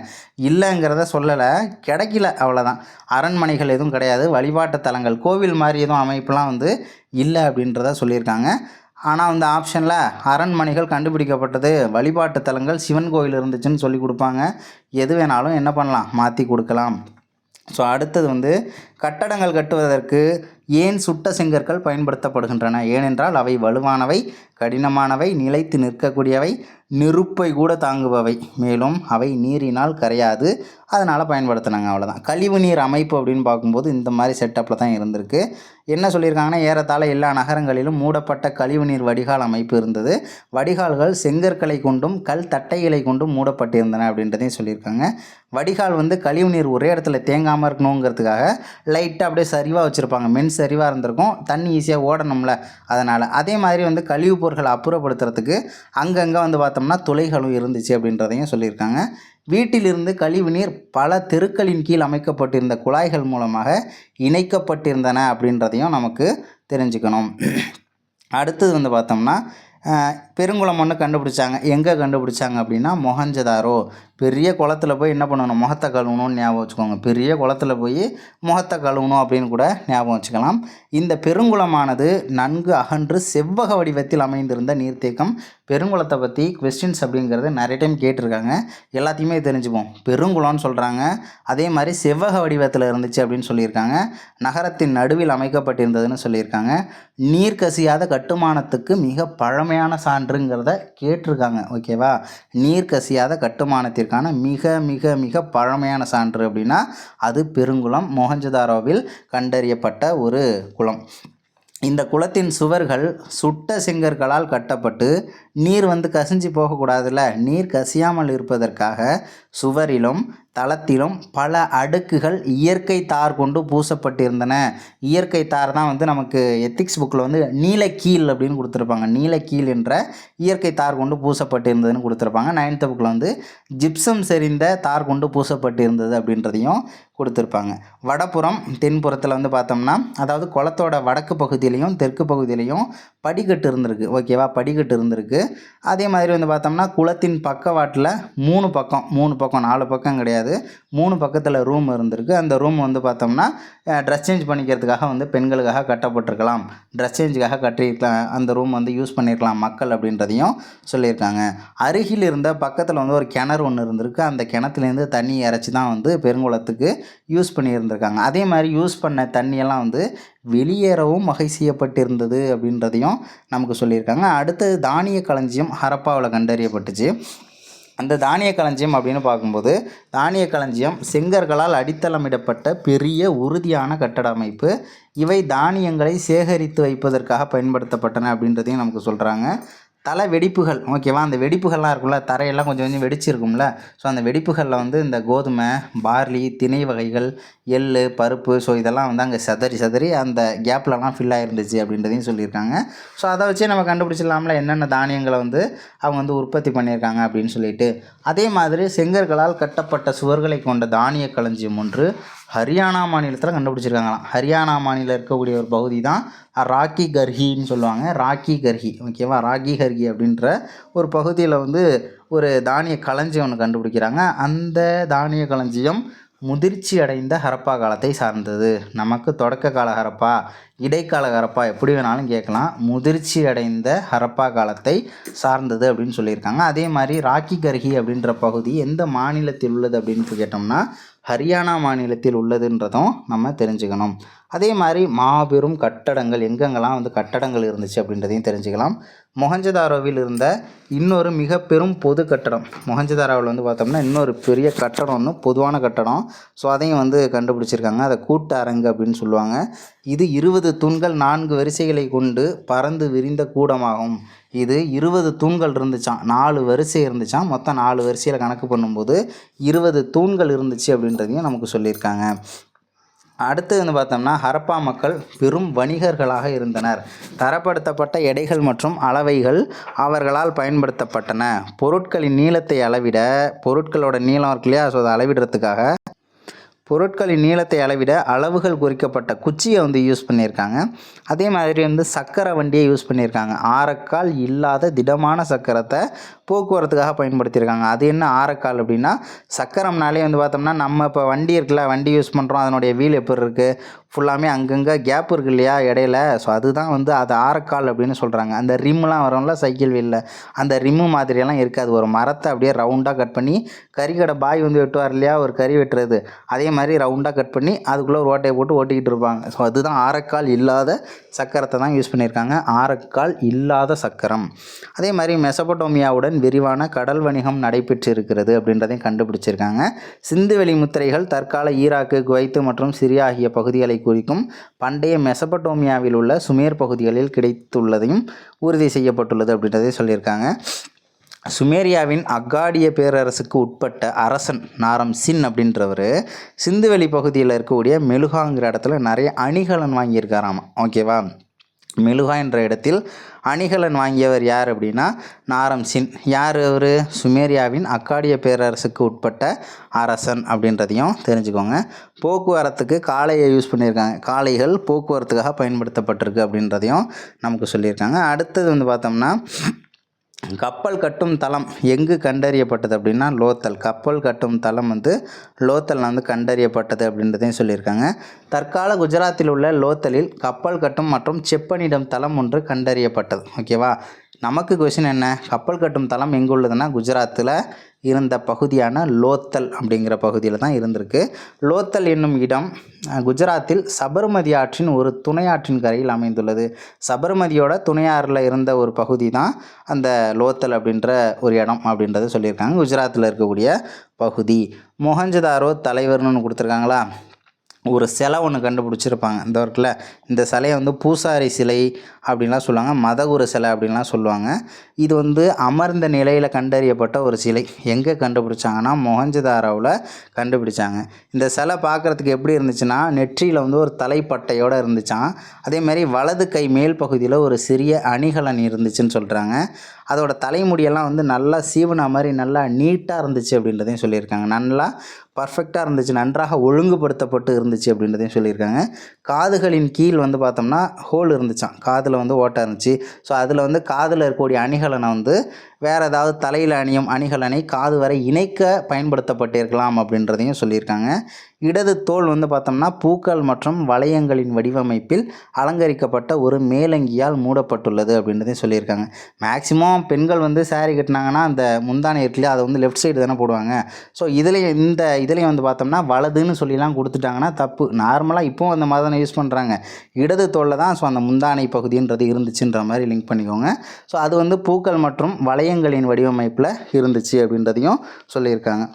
இல்லைங்கிறத சொல்லலை. கிடைக்கல, அவ்வளோதான். அரண்மனைகள் எதுவும் கிடையாது, வழிபாட்டு தலங்கள் கோவில் மாதிரி எதுவும் அமைப்புலாம் வந்து இல்லை அப்படின்றத சொல்லியிருக்காங்க. ஆனால் வந்து ஆப்ஷனில் அரண்மனைகள் கண்டுபிடிக்கப்பட்டது, வழிபாட்டு தலங்கள் சிவன் கோவில் இருந்துச்சுன்னு சொல்லி கொடுப்பாங்க. எது வேணாலும் என்ன பண்ணலாம், மாற்றி கொடுக்கலாம். ஸோ அடுத்தது வந்து கட்டடங்கள் கட்டுவதற்கு ஏன் சுட்ட செங்கற்கள் பயன்படுத்தப்படுகின்றன? ஏனென்றால் அவை வலுவானவை, கடினமானவை, நிலைத்து நிற்கக்கூடியவை, நெருப்பை கூட தாங்குபவை, மேலும் அவை நீரினால் கரையாது, அதனால் பயன்படுத்தினாங்க, அவ்வளோதான். கழிவு நீர் அமைப்பு அப்படின்னு பார்க்கும்போது இந்த மாதிரி செட்டப்பில் தான் இருந்திருக்கு. என்ன சொல்லியிருக்காங்கன்னா, ஏறத்தாழ எல்லா நகரங்களிலும் மூடப்பட்ட கழிவுநீர் வடிகால் அமைப்பு இருந்தது. வடிகால்கள் செங்கற்களை கொண்டும் கல் தட்டைகளை கொண்டும் மூடப்பட்டிருந்தன அப்படின்றதையும் சொல்லியிருக்காங்க. வடிகால் வந்து கழிவுநீர் ஒரே இடத்துல தேங்காமல் இருக்கணுங்கிறதுக்காக லைட்டாக அப்படியே சரிவாக வச்சுருப்பாங்க. மென் சரிவாக இருந்திருக்கும், தண்ணி ஈஸியாக ஓடணும்ல, அதனால். அதே மாதிரி வந்து கழிவுப் பொருட்களை அப்புறப்படுத்துறதுக்கு அங்கங்கே வந்து பார்த்தோம்னா துளைகளும் இருந்துச்சு அப்படின்றதையும் சொல்லியிருக்காங்க. வீட்டிலிருந்து கழிவுநீர் பல தெருக்களின் கீழ் அமைக்கப்பட்டிருந்த குழாய்கள் மூலமாக இணைக்கப்பட்டிருந்தன அப்படின்றதையும் நமக்கு தெரிஞ்சுக்கணும். அடுத்தது வந்து பார்த்தோம்னா பெருங்குளம் ஒன்று கண்டுபிடிச்சாங்க. எங்கே கண்டுபிடிச்சாங்க அப்படின்னா மொஹஞ்சதாரோ. பெரிய குளத்தில் போய் என்ன பண்ணணும், முகத்தை கழுவணும்னு ஞாபகம் வச்சுக்கோங்க. பெரிய குளத்தில் போய் முகத்தை கழுவணும் அப்படின்னு கூட ஞாபகம் வச்சுக்கலாம். இந்த பெருங்குளமானது நன்கு அகன்று செவ்வக வடிவத்தில் அமைந்திருந்த நீர்த்தேக்கம். பெருங்குளத்தை பற்றி கொஸ்டின்ஸ் அப்படிங்கிறது நிறைய டைம் கேட்டிருக்காங்க, எல்லாத்தையுமே தெரிஞ்சுப்போம். பெருங்குளம்னு சொல்கிறாங்க, அதே மாதிரி செவ்வக வடிவத்தில் இருந்துச்சு அப்படின்னு சொல்லியிருக்காங்க. நகரத்தின் நடுவில் அமைக்கப்பட்டிருந்ததுன்னு சொல்லியிருக்காங்க. நீர் கசியாத கட்டுமானத்துக்கு மிக பழமையான சான்றுங்கிறத கேட்டிருக்காங்க, ஓகேவா? நீர் கசியாத கட்டுமானத்திற்கான மிக மிக மிக பழமையான சான்று அப்படின்னா அது பெருங்குளம், மொஹஞ்சதாரோவில் கண்டறியப்பட்ட ஒரு குளம். இந்த குளத்தின் சுவர்கள் சுட்ட செங்கற்களால் கட்டப்பட்டு நீர் வந்து கசிஞ்சு போகக்கூடாதுல்ல, நீர் கசியாமல் இருப்பதற்காக சுவரிலும் தளத்திலும் பல அடுக்குகள் இயற்கை தார் கொண்டு பூசப்பட்டிருந்தன. இயற்கை தார் தான் வந்து நமக்கு எத்திக்ஸ் புக்கில் வந்து நீலக்கீல் அப்படின்னு கொடுத்துருப்பாங்க. நீலக்கீல் என்ற இயற்கை தார் கொண்டு பூசப்பட்டிருந்ததுன்னு கொடுத்துருப்பாங்க. 9th புக்கில் வந்து ஜிப்சம் செறிந்த தார் கொண்டு பூசப்பட்டிருந்தது அப்படின்றதையும் கொடுத்துருப்பாங்க. வடப்புறம் தென்புறத்தில் வந்து பார்த்தோம்னா, அதாவது குளத்தோட வடக்கு பகுதியிலையும் தெற்கு பகுதியிலையும் படிக்கட்டு இருந்திருக்கு, ஓகேவா? படிக்கட்டு இருந்திருக்கு. அதே மாதிரி வந்து பார்த்தோம்னா குளத்தின் பக்கவாட்டில் 3 பக்கம் 4 பக்கம் கிடையாது, 3 பக்கத்தில் ரூம் இருந்திருக்கு. அந்த ரூம் வந்து பார்த்தோம்னா ட்ரெஸ் சேஞ்ச் பண்ணிக்கிறதுக்காக வந்து பெண்களுக்காக கட்டப்பட்டிருக்கலாம், ட்ரெஸ் சேஞ்சுக்காக கட்டியிருக்கலாம், அந்த ரூம் வந்து யூஸ் பண்ணியிருக்கலாம் மக்கள் அப்படின்றதையும் சொல்லியிருக்காங்க. அருகில் இருந்த பக்கத்தில் வந்து ஒரு கிணறு ஒன்று இருந்திருக்கு. அந்த கிணத்துலேருந்து தண்ணி இறச்சி தான் வந்து பெருங்குளத்துக்கு யூஸ் பண்ணியிருந்திருக்காங்க. அதே மாதிரி யூஸ் பண்ண தண்ணியெல்லாம் வந்து வெளியேறவும் வகை செய்யப்பட்டிருந்தது அப்படின்றதையும் நமக்கு சொல்லியிருக்காங்க. அடுத்தது தானிய களஞ்சியம் ஹரப்பாவில் கண்டறியப்பட்டுச்சு. அந்த தானிய களஞ்சியம் அப்படின்னு பார்க்கும்போது, தானிய களஞ்சியம் செங்கற்களால் அடித்தளமிடப்பட்ட பெரிய உறுதியான கட்டட அமைப்பு. இவை தானியங்களை சேகரித்து வைப்பதற்காக பயன்படுத்தப்பட்டன அப்படின்றதையும் நமக்கு சொல்கிறாங்க. தலை வெடிப்புகள், ஓகேவா? அந்த வெடிப்புகள்லாம் இருக்கும்ல, தரையெல்லாம் கொஞ்சம் கொஞ்சம் வெடிச்சிருக்கும்ல, ஸோ அந்த வெடிப்புகளில் வந்து இந்த கோதுமை, பார்லி, திணை வகைகள், எள், பருப்பு, ஸோ இதெல்லாம் வந்து அங்கே சதறி அந்த கேப்லலாம் ஃபில் ஆகிருந்துச்சு அப்படின்றதையும் சொல்லியிருக்காங்க. ஸோ அதை வச்சே நம்ம கண்டுபிடிச்சிடலாம்ல என்னென்ன தானியங்களை வந்து அவங்க வந்து உற்பத்தி பண்ணியிருக்காங்க அப்படின்னு சொல்லிட்டு. அதே மாதிரி செங்கற்களால் கட்டப்பட்ட சுவர்களை கொண்ட தானிய களஞ்சியம் ஒன்று ஹரியானா மாநிலத்தில் கண்டுபிடிச்சிருக்காங்களாம். ஹரியானா மாநிலம் இருக்கக்கூடிய ஒரு பகுதி தான் ராக்கி கர்ஹின்னு சொல்லுவாங்க. ராக்கி கர்ஹி, ஓகேவா? ராக்கி கர்ஹி அப்படின்ற ஒரு பகுதியில் வந்து ஒரு தானிய களஞ்சியம் ஒன்று கண்டுபிடிக்கிறாங்க. அந்த தானிய களஞ்சியம் முதிர்ச்சி அடைந்த ஹரப்பா காலத்தை சார்ந்தது. நமக்கு தொடக்க கால ஹரப்பா, இடைக்கால ஹரப்பா எப்படி வேணாலும் கேட்கலாம். முதிர்ச்சி அடைந்த ஹரப்பா காலத்தை சார்ந்தது அப்படின்னு சொல்லியிருக்காங்க. அதே மாதிரி ராக்கி கர்ஹி அப்படின்ற பகுதி எந்த மாநிலத்தில் உள்ளது அப்படின்னு கேட்டோம்னா ஹரியானா மாநிலத்தில் உள்ளதுன்றதும் நம்ம தெரிஞ்சுக்கணும். அதே மாதிரி மாபெரும் கட்டடங்கள் எங்கெங்கெல்லாம் வந்து கட்டடங்கள் இருந்துச்சு அப்படின்றதையும் தெரிஞ்சுக்கலாம். மொஹஞ்சதாரோவில் இருந்த இன்னொரு மிக பெரும் பொது கட்டடம், மொஹஞ்சதாரோவில் வந்து பார்த்தோம்னா இன்னொரு பெரிய கட்டடம் ஒன்று பொதுவான கட்டடம். ஸோ அதையும் வந்து கண்டுபிடிச்சிருக்காங்க. அதை கூட்ட அரங்கு அப்படின்னு சொல்லுவாங்க. இது 20 தூண்கள் 4 வரிசைகளை கொண்டு பறந்து விரிந்த கூடமாகும். இது 20 தூண்கள் இருந்துச்சாம், 4 வரிசை இருந்துச்சாம். மொத்தம் 4 வரிசையில் கணக்கு பண்ணும்போது 20 தூண்கள் இருந்துச்சு அப்படின்றதையும் நமக்கு சொல்லியிருக்காங்க. அடுத்து வந்து பார்த்தோம்னா ஹரப்பா மக்கள் பெரும் வணிகர்களாக இருந்தனர். தரப்படுத்தப்பட்ட எடைகள் மற்றும் அளவைகள் அவர்களால் பயன்படுத்தப்பட்டன. பொருட்களின் நீளத்தை அளவிட, பொருட்களோட நீளம் இருக்கு இல்லையா, ஸோ அதை அளவிடுறதுக்காக பொருட்களின் நீளத்தை அளவிட அளவுகள் குறிக்கப்பட்ட குச்சியை வந்து யூஸ் பண்ணியிருக்காங்க. அதே மாதிரி வந்து சக்கர வண்டியை யூஸ் பண்ணியிருக்காங்க. ஆரக்கால் இல்லாத திடமான சக்கரத்தை போக்குவரத்துக்காக பயன்படுத்தியிருக்காங்க. அது என்ன ஆரக்கால் அப்படின்னா, சக்கரம்னாலே வந்து பார்த்தோம்னா நம்ம இப்போ வண்டி இருக்குல்ல, வண்டி யூஸ் பண்ணுறோம், அதனுடைய வீல் எப்படி இருக்குது, ஃபுல்லாமே அங்கங்கே கேப் இருக்கு இல்லையா இடையில, ஸோ அதுதான் வந்து அது ஆரக்கால் அப்படின்னு சொல்கிறாங்க. அந்த ரிம்முலாம் வரும்ல சைக்கிள் வீலில், அந்த ரிம்மு மாதிரியெல்லாம் இருக்காது. ஒரு மரத்தை அப்படியே ரவுண்டாக கட் பண்ணி கறிக்கடை பாய் வந்து வெட்டுவார் இல்லையா, ஒரு கறி வெட்டுறது, அதே மாதிரி ரவுண்டாக கட் பண்ணி அதுக்குள்ளே ஒரு ஓட்டையை போட்டு ஓட்டிக்கிட்டு இருப்பாங்க. ஸோ அதுதான் ஆரக்கால் இல்லாத சக்கரத்தை தான் யூஸ் பண்ணியிருக்காங்க. ஆரக்கால் இல்லாத சக்கரம். அதே மாதிரி மெசபடோமியாவுடன் விரிவான கடல் வணிகம் நடைபெற்று இருக்கிறது அப்படின்றதையும் கண்டுபிடிச்சிருக்காங்க. சிந்துவெளி முத்திரைகள் தற்கால ஈராக்கு, குவைத்து மற்றும் சிரியா ஆகிய பகுதிகளை குறிக்கும். பண்டைய மெசபடோமியாவில் உள்ள சுமேர் பகுதிகளில் கிடைத்துள்ளதையும் உறுதி செய்யப்பட்டுள்ளது அப்படின்றதையும் சொல்லியிருக்காங்க. சுமேரியாவின் அக்காடிய பேரரசுக்கு உட்பட்ட அரசன் நாரம் சின் அப்படின்றவர் சிந்துவெளி பகுதியில் இருக்கக்கூடிய மெலுகாங்கிற இடத்துல நிறைய அணிகலன் வாங்கியிருக்காராமா. ஓகேவா, மெலுகா என்ற இடத்தில் அணிகலன் வாங்கியவர் யார் அப்படின்னா நாரம் சின். யார் அவர்? சுமேரியாவின் அக்காடிய பேரரசுக்கு உட்பட்ட அரசன் அப்படின்றதையும் தெரிஞ்சுக்கோங்க. போக்குவரத்துக்கு காளையை யூஸ் பண்ணியிருக்காங்க. காளைகள் போக்குவரத்துக்காக பயன்படுத்தப்பட்டிருக்கு அப்படின்றதையும் நமக்கு சொல்லியிருக்காங்க. அடுத்தது வந்து பார்த்தோம்னா கப்பல் கட்டும் தளம் எங்கு கண்டறியப்பட்டது அப்படின்னா லோத்தல். கப்பல் கட்டும் தளம் வந்து லோத்தல் வந்து கண்டறியப்பட்டது அப்படின்றதையும் சொல்லியிருக்காங்க. தற்கால குஜராத்தில் உள்ள லோத்தலில் கப்பல் கட்டும் மற்றும் செப்பனிடும் தளம் ஒன்று கண்டறியப்பட்டது. ஓகேவா, நமக்கு கொஸ்டின் என்ன, கப்பல் கட்டும் தளம் எங்கே உள்ளதுன்னா குஜராத்தில் இருந்த பகுதியான லோத்தல் அப்படிங்கிற பகுதியில் தான் இருந்திருக்கு. லோத்தல் என்னும் இடம் குஜராத்தில் சபர்மதி ஆற்றின் ஒரு துணை ஆற்றின் கரையில் அமைந்துள்ளது. சபர்மதியோட துணையாறில் இருந்த ஒரு பகுதி தான் அந்த லோத்தல் அப்படின்ற ஒரு இடம் அப்படின்றத சொல்லியிருக்காங்க. குஜராத்தில் இருக்கக்கூடிய பகுதி. மொஹஞ்சதாரோ தலைவர்னு கொடுத்துருக்காங்களா, ஒரு சிலை ஒன்று கண்டுபிடிச்சிருப்பாங்க. இந்த இருக்குல்ல, இந்த சிலையை வந்து பூசாரி சிலை அப்படின்லாம் சொல்லுவாங்க, மதகுரு சிலை அப்படின்லாம் சொல்லுவாங்க. இது வந்து அமர்ந்த நிலையில் கண்டறியப்பட்ட ஒரு சிலை. எங்கே கண்டுபிடிச்சாங்கன்னா மொஹஞ்சதாரோவில் கண்டுபிடிச்சாங்க. இந்த சிலை பார்க்குறதுக்கு எப்படி இருந்துச்சுன்னா நெற்றியில் வந்து ஒரு தலைப்பட்டையோடு இருந்துச்சான். அதேமாதிரி வலது கை மேல் பகுதியில் ஒரு சிறிய அணிகலன் இருந்துச்சுன்னு சொல்கிறாங்க. அதோட தலைமுடியெல்லாம் வந்து நல்லா சீவன மாதிரி நல்லா நீட்டாக இருந்துச்சு அப்படின்றதையும் சொல்லியிருக்காங்க. நல்லா பர்ஃபெக்டாக இருந்துச்சு, நன்றாக ஒழுங்குபடுத்தப்பட்டு இருந்துச்சு அப்படின்றதையும் சொல்லியிருக்காங்க. காதுகளின் கீழ் வந்து பார்த்தோம்னா ஹோல் இருந்துச்சான், காதில் வந்து ஓட்டை இருந்துச்சு. ஸோ அதில் வந்து காதில் இருக்கக்கூடிய அணிகலனை வந்து வேறு ஏதாவது தலையில் அணியும் அணிகலனை காது வரை இணைக்க பயன்படுத்தப்பட்டிருக்கலாம் அப்படின்றதையும் சொல்லியிருக்காங்க. இடது தோல் வந்து பார்த்தோம்னா பூக்கள் மற்றும் வளையங்களின் வடிவமைப்பில் அலங்கரிக்கப்பட்ட ஒரு மேலங்கியால் மூடப்பட்டுள்ளது அப்படின்றதையும் சொல்லியிருக்காங்க. மேக்சிமம் பெண்கள் வந்து சாரீ கட்டினாங்கன்னா அந்த முந்தானை இருக்குல்லையா, அதை வந்து லெஃப்ட் சைடு தானே போடுவாங்க. ஸோ இதுலேயும் வந்து பார்த்தோம்னா வலதுன்னு சொல்லிலாம் கொடுத்துட்டாங்கன்னா தப்பு. நார்மலாக இப்போவும் அந்த மாதிரி தானே யூஸ் பண்ணுறாங்க, இடது தோலில் தான். ஸோ அந்த முந்தானை பகுதின்றது இருந்துச்சுன்ற மாதிரி லிங்க் பண்ணிக்கோங்க. ஸோ அது வந்து பூக்கள் மற்றும் வளையங்களின் வடிவமைப்பில் இருந்துச்சு அப்படின்றதையும் சொல்லியிருக்காங்க.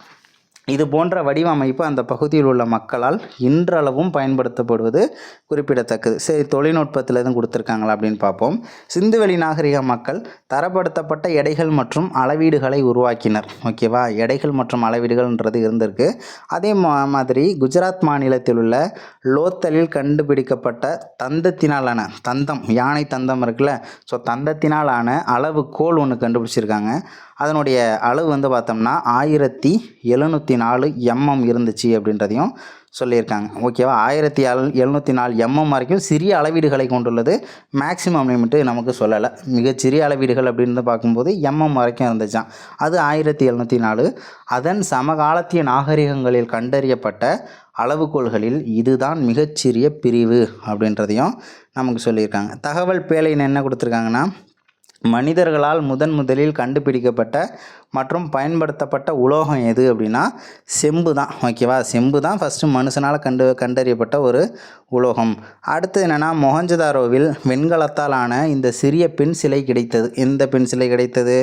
இது போன்ற வடிவமைப்பு அந்த பகுதியில் உள்ள மக்களால் இன்றளவும் பயன்படுத்தப்படுவது குறிப்பிடத்தக்கது. சரி, தொழில்நுட்பத்தில் எதுவும் கொடுத்துருக்காங்களா அப்படின்னு பார்ப்போம். சிந்துவெளி நாகரிக மக்கள் தரப்படுத்தப்பட்ட எடைகள் மற்றும் அளவீடுகளை உருவாக்கினர். ஓகேவா, எடைகள் மற்றும் அளவீடுகள்ன்றது இருந்திருக்கு. அதே மாதிரி குஜராத் மாநிலத்தில் உள்ள லோத்தலில் கண்டுபிடிக்கப்பட்ட தந்தத்தினாலான தந்தம், யானை தந்தம் இருக்குல்ல, ஸோ தந்தத்தினாலான அளவு கோல் ஒன்று கண்டுபிடிச்சிருக்காங்க. அதனுடைய அளவு வந்து பார்த்தோம்னா 1704 mm இருந்துச்சு அப்படின்றதையும் சொல்லியிருக்காங்க. ஓகேவா, 1704 mm வரைக்கும் சிறிய அளவீடுகளை கொண்டுள்ளது. மேக்ஸிமம் லிமிட்டு நமக்கு சொல்லலை. மிகச்சிறிய அளவீடுகள் அப்படின்னு பார்க்கும்போது வரைக்கும் இருந்துச்சான். அது 1704. அதன் சமகாலத்திய நாகரிகங்களில் கண்டறியப்பட்ட அளவுகோல்களில் இதுதான் மிகச்சிறிய பிரிவு அப்படின்றதையும் நமக்கு சொல்லியிருக்காங்க. தகவல் பேழைன்னு என்ன கொடுத்துருக்காங்கன்னா, மனிதர்களால் முதலில் கண்டுபிடிக்கப்பட்ட மற்றும் பயன்படுத்தப்பட்ட உலோகம் எது அப்படின்னா செம்பு தான். ஓகேவா, செம்பு தான் ஃபஸ்ட்டு மனுஷனால் கண்டறியப்பட்ட ஒரு உலோகம். அடுத்து என்னென்னா, மொஹஞ்சதாரோவில் வெண்கலத்தால் ஆன இந்த சிறிய பெண் சிலை கிடைத்தது. எந்த பெண் சிலை கிடைத்தது?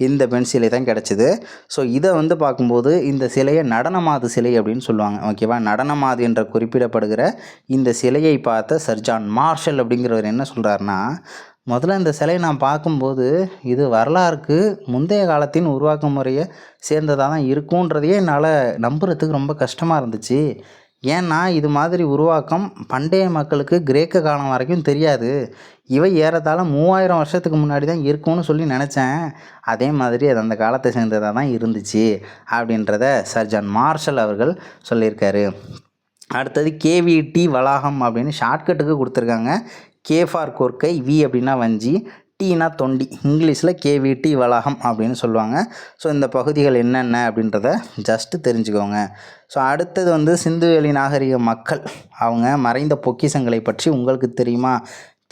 இந்த பெண் சிலை தான் கிடைச்சிது. ஸோ இதை பார்க்கும்போது இந்த சிலையை நடனமாது சிலை அப்படின்னு சொல்லுவாங்க. ஓகேவா, நடனமாது என்ற குறிப்பிடப்படுகிற இந்த சிலையை பார்த்த சர் ஜான் மார்ஷல் அப்படிங்கிறவர் என்ன சொல்கிறாருன்னா, முதல்ல இந்த சிலையை நான் பார்க்கும்போது இது வரலாறுக்கு முந்தைய காலத்தின் உருவாக்க முறையை சேர்ந்ததாக தான் இருக்குன்றதையே என்னால் நம்புறதுக்கு ரொம்ப கஷ்டமாக இருந்துச்சு. ஏன்னா இது மாதிரி உருவாக்கம் பண்டைய மக்களுக்கு கிரேக்க காலம் வரைக்கும் தெரியாது. இவை ஏறத்தாழ 3000 வருஷத்துக்கு முன்னாடி தான் இருக்கும்னு சொல்லி நினச்சேன். அதே மாதிரி அது அந்த காலத்தை சேர்ந்ததாக தான் இருந்துச்சு அப்படின்றத சர் ஜான் மார்ஷல் அவர்கள் சொல்லியிருக்காரு. அடுத்தது கேவிடி வளாகம் அப்படின்னு ஷார்ட்கட்டுக்கு கொடுத்துருக்காங்க. கே ஃபார் கொர்க்கை, வி அப்படின்னா வஞ்சி, டீனா தொண்டி. இங்கிலீஷில் கேவிடி வளாகம் அப்படின்னு சொல்லுவாங்க. ஸோ இந்த பகுதிகள் என்னென்ன அப்படின்றத ஜஸ்ட்டு தெரிஞ்சுக்கோங்க. ஸோ அடுத்தது சிந்துவெளி நாகரிக மக்கள் அவங்க மறைந்த பொக்கிஷங்களை பற்றி உங்களுக்கு தெரியுமா?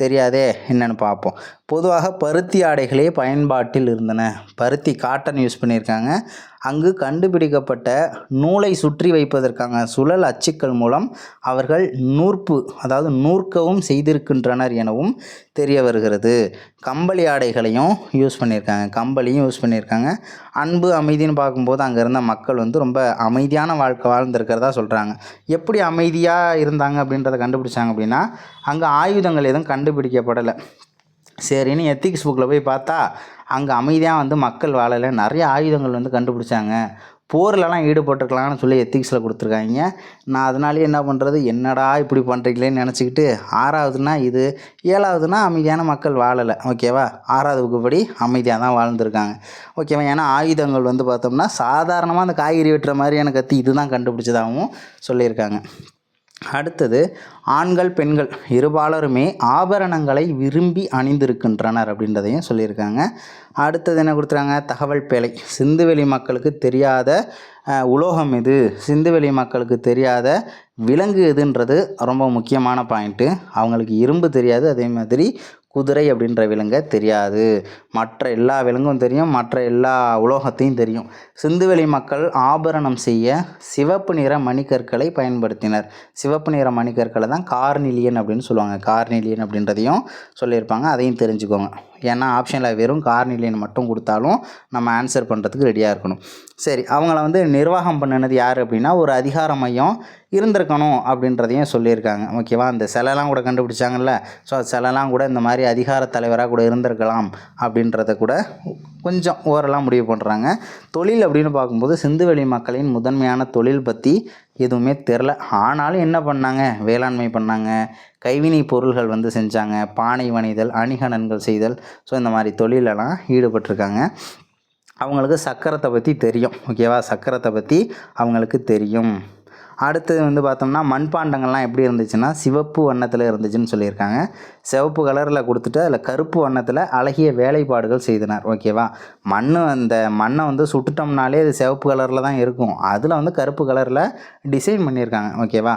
தெரியாதே, என்னென்னு பார்ப்போம். பொதுவாக பருத்தி ஆடைகளே பயன்பாட்டில் இருந்தன. பருத்தி காட்டன் யூஸ் பண்ணியிருக்காங்க. அங்கு கண்டுபிடிக்கப்பட்ட நூலை சுற்றி வைப்பதற்கான சுழல் அச்சுக்கள் மூலம் அவர்கள் அதாவது நூற்கவும் செய்திருக்கின்றனர் எனவும் தெரிய வருகிறது. கம்பளி ஆடைகளையும் யூஸ் பண்ணியிருக்காங்க. அன்பு அமைதின்னு பார்க்கும்போது அங்கே இருந்த மக்கள் ரொம்ப அமைதியான வாழ்க்கை வாழ்ந்திருக்கிறதா சொல்கிறாங்க. எப்படி அமைதியாக இருந்தாங்க அப்படின்றத கண்டுபிடிச்சாங்க அப்படின்னா, அங்கே ஆயுதங்கள் எதுவும் கண்டுபிடிக்கப்படலை. சரின்னு எத்திக்ஸ் புக்கில் போய் பார்த்தா அங்கே அமைதியாக மக்கள் வாழலை, நிறைய ஆயுதங்கள் கண்டுபிடிச்சாங்க. போர்லலாம் ஈடுபட்டுருக்கலாம்னு சொல்லி எத்திக்ஸில் கொடுத்துருக்காங்க. நான் அதனாலேயே என்ன பண்ணுறது, என்னடா இப்படி பண்ணுறீங்களேன்னு நினச்சிக்கிட்டு 6வதுனா இது, 7வதுனா அமைதியான மக்கள் வாழலை. ஓகேவா, 6வது வகுப்படி அமைதியாக தான் வாழ்ந்துருக்காங்க. ஓகேவா, ஏன்னா ஆயுதங்கள் பார்த்தோம்னா சாதாரணமாக அந்த காய்கறி வெட்டுற மாதிரியான கத்தி இது தான் கண்டுபிடிச்சதாகவும் சொல்லியிருக்காங்க. அடுத்தது, ஆண்கள் பெண்கள் இருபாலருமே ஆபரணங்களை விரும்பி அணிந்திருக்கின்றனர் அப்படின்றதையும் சொல்லியிருக்காங்க. அடுத்தது என்ன கொடுத்துருக்காங்க, தகவல் பேழை. சிந்துவெளி மக்களுக்கு தெரியாத உலோகம் எது, சிந்துவெளி மக்களுக்கு தெரியாத விலங்கு எதுன்றது ரொம்ப முக்கியமான பாயிண்ட்டு. அவங்களுக்கு இரும்பு தெரியாது, அதே மாதிரி குதிரை அப்படின்ற விலங்கை தெரியாது. மற்ற எல்லா விலங்கும் தெரியும், மற்ற எல்லா உலோகத்தையும் தெரியும். சிந்துவெளி மக்கள் ஆபரணம் செய்ய சிவப்பு நிற மணிக்கற்களை பயன்படுத்தினர். சிவப்பு நிற மணிக்கற்களை தான் கார்னிலியன் அப்படின்னு சொல்லுவாங்க. கார்னிலியன் அப்படின்றதையும் சொல்லியிருப்பாங்க, அதையும் தெரிஞ்சுக்கோங்க. ஏன்னா ஆப்ஷனில் வெறும் கார்னிலியன் மட்டும் கொடுத்தாலும் நம்ம ஆன்சர் பண்ணுறதுக்கு ரெடியாக இருக்கணும். சரி, அவங்கள நிர்வாகம் பண்ணினது யார் அப்படின்னா ஒரு அதிகார மையம் இருந்திருக்கணும் அப்படின்றதையும் சொல்லியிருக்காங்க. ஓகேவா, அந்த சிலைலாம் கூட கண்டுபிடிச்சாங்கல்ல, ஸோ அது சிலைலாம் கூட இந்த மாதிரி அதிகார தலைவராக கூட இருந்திருக்கலாம் அப்படின்றத கூட கொஞ்சம் ஓரெல்லாம் முடிவு பண்ணுறாங்க. தொழில் அப்படின்னு பார்க்கும்போது சிந்துவெளி மக்களின் முதன்மையான தொழில் பற்றி எதுவுமே தெரில. ஆனாலும் என்ன பண்ணாங்க, வேளாண்மை பண்ணாங்க, கைவினை பொருள்கள் செஞ்சாங்க, பானை வணிதல், அணிகலன்கள் செய்தல், ஸோ இந்த மாதிரி தொழிலெல்லாம் ஈடுபட்டிருக்காங்க. அவங்களுக்கு சக்கரத்தை பற்றி தெரியும். ஓகேவா, சக்கரத்தை பற்றி அவங்களுக்கு தெரியும். அடுத்தது பார்த்தோம்னா மண்பாண்டங்கள்லாம் எப்படி இருந்துச்சுன்னா சிவப்பு வண்ணத்தில் இருந்துச்சுன்னு சொல்லியிருக்காங்க. சிவப்பு கலரில் கொடுத்துட்டு அதில் கருப்பு வண்ணத்தில் அழகிய வேலைப்பாடுகள் செய்தனர். ஓகேவா, அந்த மண்ணை சுட்டுட்டோம்னாலே அது சிவப்பு கலரில் தான் இருக்கும். அதில் கருப்பு கலரில் டிசைன் பண்ணியிருக்காங்க. ஓகேவா.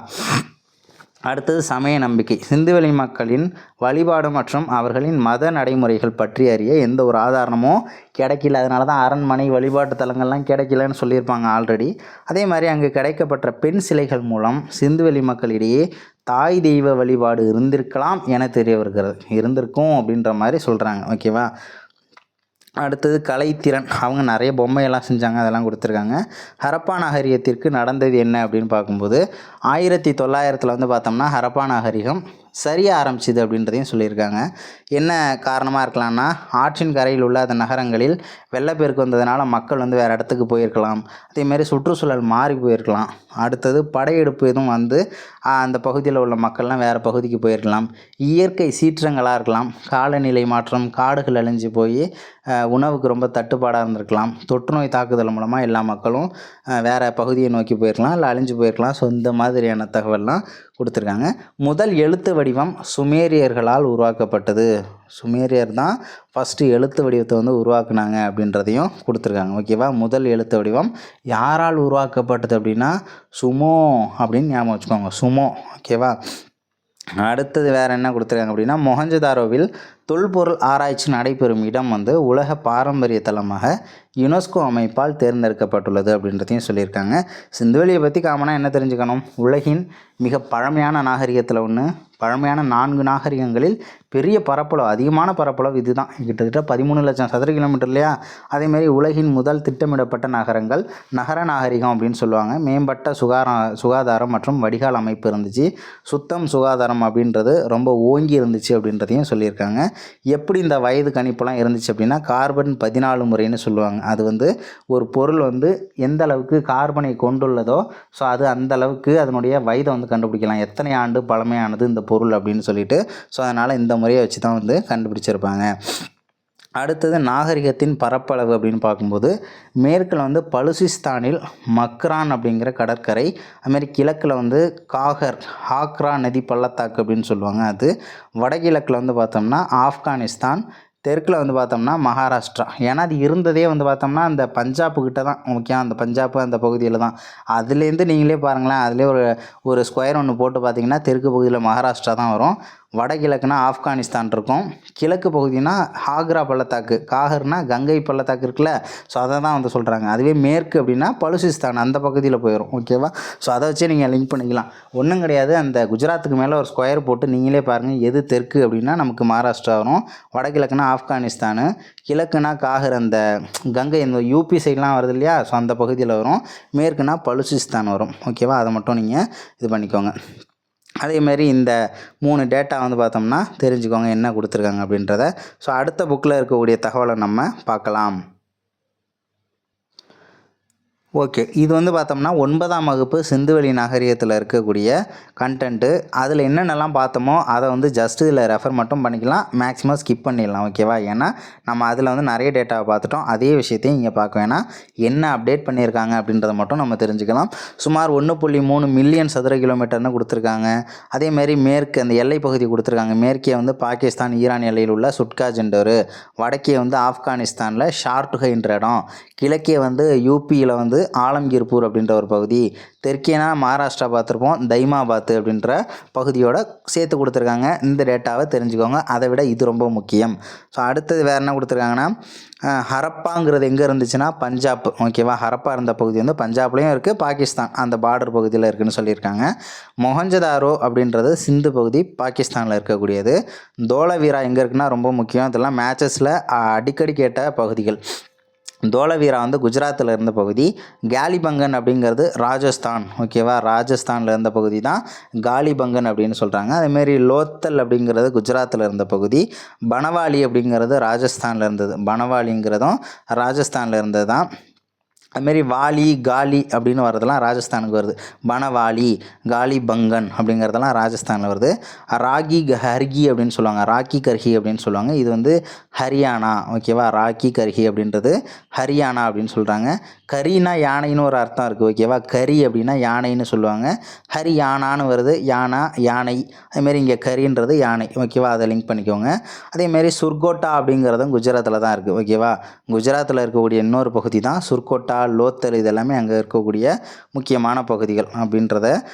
அடுத்தது சமய நம்பிக்கை. சிந்துவெளி மக்களின் வழிபாடு மற்றும் அவர்களின் மத நடைமுறைகள் பற்றி அறிய எந்த ஒரு ஆதாரமும் கிடைக்கல. அதனால தான் அரண்மனை வழிபாட்டு தலங்கள்லாம் கிடைக்கலன்னு சொல்லியிருப்பாங்க ஆல்ரெடி. அதே மாதிரி அங்கு கிடைக்கப்பட்ட பெண் சிலைகள் மூலம் சிந்துவெளி மக்களிடையே தாய் தெய்வ வழிபாடு இருந்திருக்கலாம் என தெரிய வருகிறது. இருந்திருக்கும் அப்படின்ற மாதிரி சொல்கிறாங்க. ஓகேவா. அடுத்தது கலைத்திறன். அவங்க நிறைய பொம்மையெல்லாம் செஞ்சாங்க, அதெல்லாம் கொடுத்துருக்காங்க. ஹரப்பா நாகரிகத்திற்கு நடந்தது என்ன அப்படின்னு பார்க்கும்போது 1900 பார்த்தோம்னா ஹரப்பா நாகரிகம் சரியாக ஆரம்பிச்சிது அப்படின்றதையும் சொல்லியிருக்காங்க. என்ன காரணமாக இருக்கலாம்னா, ஆற்றின் கரையில் உள்ள அந்த நகரங்களில் வெள்ளப்பெருக்கு வந்ததுனால மக்கள் வேறு இடத்துக்கு போயிருக்கலாம். அதேமாரி சுற்றுச்சூழல் மாறி போயிருக்கலாம். அடுத்தது படையெடுப்பு எதுவும் அந்த பகுதியில் உள்ள மக்கள்லாம் வேறு பகுதிக்கு போயிருக்கலாம். இயற்கை சீற்றங்களாக இருக்கலாம். காலநிலை மாற்றம், காடுகள் அழிஞ்சு போய் உணவுக்கு ரொம்ப தட்டுப்பாடாக இருந்திருக்கலாம். தொற்று நோய் தாக்குதல் மூலமாக எல்லா மக்களும் வேறு பகுதியை நோக்கி போயிருக்கலாம், இல்லை அழிஞ்சு போயிருக்கலாம். ஸோ இந்த மாதிரியான தகவல்லாம் கொடுத்துருக்காங்க. முதல் எழுத்து வடிவம் சுமேரியர்களால் உருவாக்கப்பட்டது. சுமேரியர் தான் ஃபஸ்ட்டு எழுத்து வடிவத்தை வந்து உருவாக்குனாங்க அப்படின்றதையும் கொடுத்துருக்காங்க. ஓகேவா? முதல் எழுத்து வடிவம் யாரால் உருவாக்கப்பட்டது அப்படின்னா சுமோ அப்படின்னு ஞாபகம் வச்சுக்கோங்க. சுமோ. ஓகேவா? அடுத்தது வேறு என்ன கொடுத்துருக்காங்க அப்படின்னா மொஹஞ்சதாரோவில் தொல்பொருள் ஆராய்ச்சி நடைபெறும் இடம் வந்து உலக பாரம்பரிய தலமாக யுனெஸ்கோ அமைப்பால் தேர்ந்தெடுக்கப்பட்டுள்ளது அப்படின்றதையும் சொல்லியிருக்காங்க. சிந்துவெளியை பற்றி காமனாக என்ன தெரிஞ்சுக்கணும்? உலகின் மிக பழமையான நாகரிகத்தில் ஒன்று, பழமையான 4 நாகரிகங்களில் பெரிய பரப்பளவு, அதிகமான பரப்பளவு இது தான். கிட்டத்தட்ட 13 லட்சம் சதுர கிலோமீட்டர் இல்லையா? அதேமாதிரி உலகின் முதல் திட்டமிடப்பட்ட நகரங்கள் நகர நாகரிகம் அப்படின்னு சொல்லுவாங்க. மேம்பட்ட சுகாதாரம் மற்றும் வடிகால் அமைப்பு இருந்துச்சு. சுத்தம் சுகாதாரம் அப்படின்றது ரொம்ப ஓங்கி இருந்துச்சு அப்படின்றதையும் சொல்லியிருக்காங்க. எப்படி இந்த வயது கணிப்புலாம் இருந்துச்சு அப்படின்னா கார்பன் 14 முறைன்னு சொல்லுவாங்க. அது வந்து ஒரு பொருள் வந்து எந்த அளவுக்கு கார்பனை கொண்டுள்ளதோ ஸோ அது அந்த அளவுக்கு அதனுடைய வயதை வந்து கண்டுபிடிக்கலாம், எத்தனை ஆண்டு பழமையானது இந்த பொருள் அப்படின்னு சொல்லிட்டு. ஸோ அதனால் இந்த முறையை வச்சு தான் வந்து கண்டுபிடிச்சிருப்பாங்க. அடுத்தது நாகரிகத்தின் பரப்பளவு அப்படின்னு பார்க்கும்போது மேற்கில் வந்து பலுசிஸ்தானில் மக்ரான் அப்படிங்கிற கடற்கரை, அதுமாதிரி கிழக்கில் வந்து ஹாக்ரா நதி பள்ளத்தாக்கு அப்படின்னு சொல்லுவாங்க. அது வடகிழக்கில் வந்து பார்த்தோம்னா ஆப்கானிஸ்தான், தெற்கில் வந்து பார்த்தோம்னா மகாராஷ்டிரா. ஏன்னா அது இருந்ததே வந்து பார்த்தோம்னா அந்த பஞ்சாப்புக்கிட்ட தான். முக்கியம் அந்த பஞ்சாப் அந்த பகுதியில் தான். அதுலேருந்து நீங்களே பாருங்களேன், அதிலே ஒரு ஸ்கொயர் ஒன்று போட்டு பார்த்தீங்கன்னா தெற்கு பகுதியில் மகாராஷ்டிரா தான் வரும். வடகிழக்குனா ஆப்கானிஸ்தான் இருக்கும். கிழக்கு பகுதினா ஹாக்ரா பள்ளத்தாக்கு, காகர்னா கங்கை பள்ளத்தாக்கு இருக்குல்ல, ஸோ அதை தான் வந்து சொல்கிறாங்க. அதுவே மேற்கு அப்படின்னா பலுசிஸ்தான் அந்த பகுதியில் போயிடும். ஓகேவா? ஸோ அதை வச்சு நீங்கள் லிங்க் பண்ணிக்கலாம். ஒன்றும் கிடையாது, அந்த குஜராத்துக்கு மேலே ஒரு ஸ்கொயர் போட்டு நீங்களே பாருங்கள் எது தெற்கு அப்படின்னா நமக்கு மகாராஷ்டிரா வரும், வடகிழக்குனா ஆப்கானிஸ்தானு, கிழக்குனா காகர் அந்த கங்கை இந்த யூபி சைட்லாம் வருது இல்லையா, ஸோ அந்த பகுதியில் வரும், மேற்குனா பலுசிஸ்தான் வரும். ஓகேவா? அதை மட்டும் நீங்கள் இது பண்ணிக்கோங்க. அதேமாரி இந்த 3 டேட்டா வந்து பார்த்தோம்னா தெரிஞ்சுக்கோங்க என்ன கொடுத்துருக்காங்க அப்படின்றத. ஸோ அடுத்த புக்கில் இருக்கக்கூடிய தகவலை நம்ம பார்க்கலாம். ஓகே, இது வந்து பார்த்தோம்னா 9ஆம் வகுப்பு சிந்துவெளி நாகரிகத்தில் இருக்கக்கூடிய கண்டென்ட்டு. அதில் என்னென்னலாம் பார்த்தோமோ அதை வந்து ஜஸ்ட் இதில் ரெஃபர் மட்டும் பண்ணிக்கலாம், மேக்ஸிமம் ஸ்கிப் பண்ணிடலாம். ஓகேவா? ஏன்னா நம்ம அதில் வந்து நிறைய டேட்டாவை பார்த்துட்டோம். அதே விஷயத்தையும் இங்கே பார்க்க வேணாம், என்ன அப்டேட் பண்ணியிருக்காங்க அப்படின்றத மட்டும் நம்ம தெரிஞ்சுக்கலாம். சுமார் 1.3 மில்லியன் சதுர கிலோமீட்டர்னு கொடுத்துருக்காங்க. அதேமாரி மேற்கு அந்த எல்லை பகுதி கொடுத்துருக்காங்க. மேற்கே வந்து பாகிஸ்தான் ஈரான் எல்லையில் உள்ள சுட்காஜெண்டரு, வடக்கே வந்து ஆப்கானிஸ்தானில் ஷார்ட்டுகைன்ற இடம், கிழக்கே வந்து யூபியில் வந்து ஆலம்கீர்பூர் அப்படின்ற ஒரு பகுதி, தெற்கேனா மகாராஷ்டிரா பார்த்துருப்போம், தைமாபாத் அப்படின்ற பகுதியோட சேர்த்து கொடுத்துருக்காங்க. இந்த டேட்டாவை தெரிஞ்சுக்கோங்க, அதை விட இது ரொம்ப முக்கியம். ஸோ அடுத்தது வேறு என்ன கொடுத்துருக்காங்கன்னா ஹரப்பாங்கிறது எங்கே இருந்துச்சுன்னா பஞ்சாப். ஓகேவா? ஹரப்பா இருந்த பகுதி வந்து பஞ்சாப்லேயும் இருக்குது, பாகிஸ்தான் அந்த பார்டர் பகுதியில் இருக்குதுன்னு சொல்லியிருக்காங்க. மொஹஞ்சதாரோ அப்படின்றது சிந்து பகுதி, பாகிஸ்தானில் இருக்கக்கூடியது. தோலவீரா எங்கே இருக்குன்னா ரொம்ப முக்கியம், இதெல்லாம் மேட்சஸில் அடிக்கடி கேட்ட பகுதிகள். தோலவீரா வந்து குஜராத்தில் இருந்த பகுதி. காலிபங்கன் அப்படிங்கிறது ராஜஸ்தான். ஓகேவா? ராஜஸ்தானில் இருந்த பகுதி தான் காலிபங்கன் அப்படின்னு சொல்கிறாங்க. அதேமாரி லோத்தல் அப்படிங்கிறது குஜராத்தில் இருந்த பகுதி. பனவாலி அப்படிங்கிறது ராஜஸ்தானில் இருந்தது, பனவாலிங்கிறதும் ராஜஸ்தானில் இருந்தது தான். அதுமாரி வாலி காலி அப்படின்னு வர்றதெல்லாம் ராஜஸ்தானுக்கு வருது. பனவாலி, காலி பங்கன் அப்படிங்கிறதெல்லாம் ராஜஸ்தானில் வருது. ராகி ஹர்கி அப்படின்னு சொல்லுவாங்க, ராக்கி கர்ஹி அப்படின்னு சொல்லுவாங்க, இது வந்து ஹரியானா. ஓகேவா? ராக்கி கர்ஹி அப்படின்றது ஹரியானா அப்படின்னு சொல்கிறாங்க. கரினா யானைன்னு ஒரு அர்த்தம் இருக்குது. ஓகேவா? கரி அப்படின்னா யானைன்னு சொல்லுவாங்க, ஹரியானான்னு வருது, யானை. அதேமாரி இங்கே கரின்றது யானை. ஓகேவா? அதை லிங்க் பண்ணிக்கோங்க. அதேமாரி சுர்கோட்டா அப்படிங்கிறதும் குஜராத்தில் தான் இருக்குது. ஓகேவா? குஜராத்தில் இருக்கக்கூடிய இன்னொரு பகுதி தான் சுர்கோட்டா, லோத்தல், இதெல்லாமே அங்கே இருக்கக்கூடிய முக்கியமான பகுதிகள் அப்படின்றத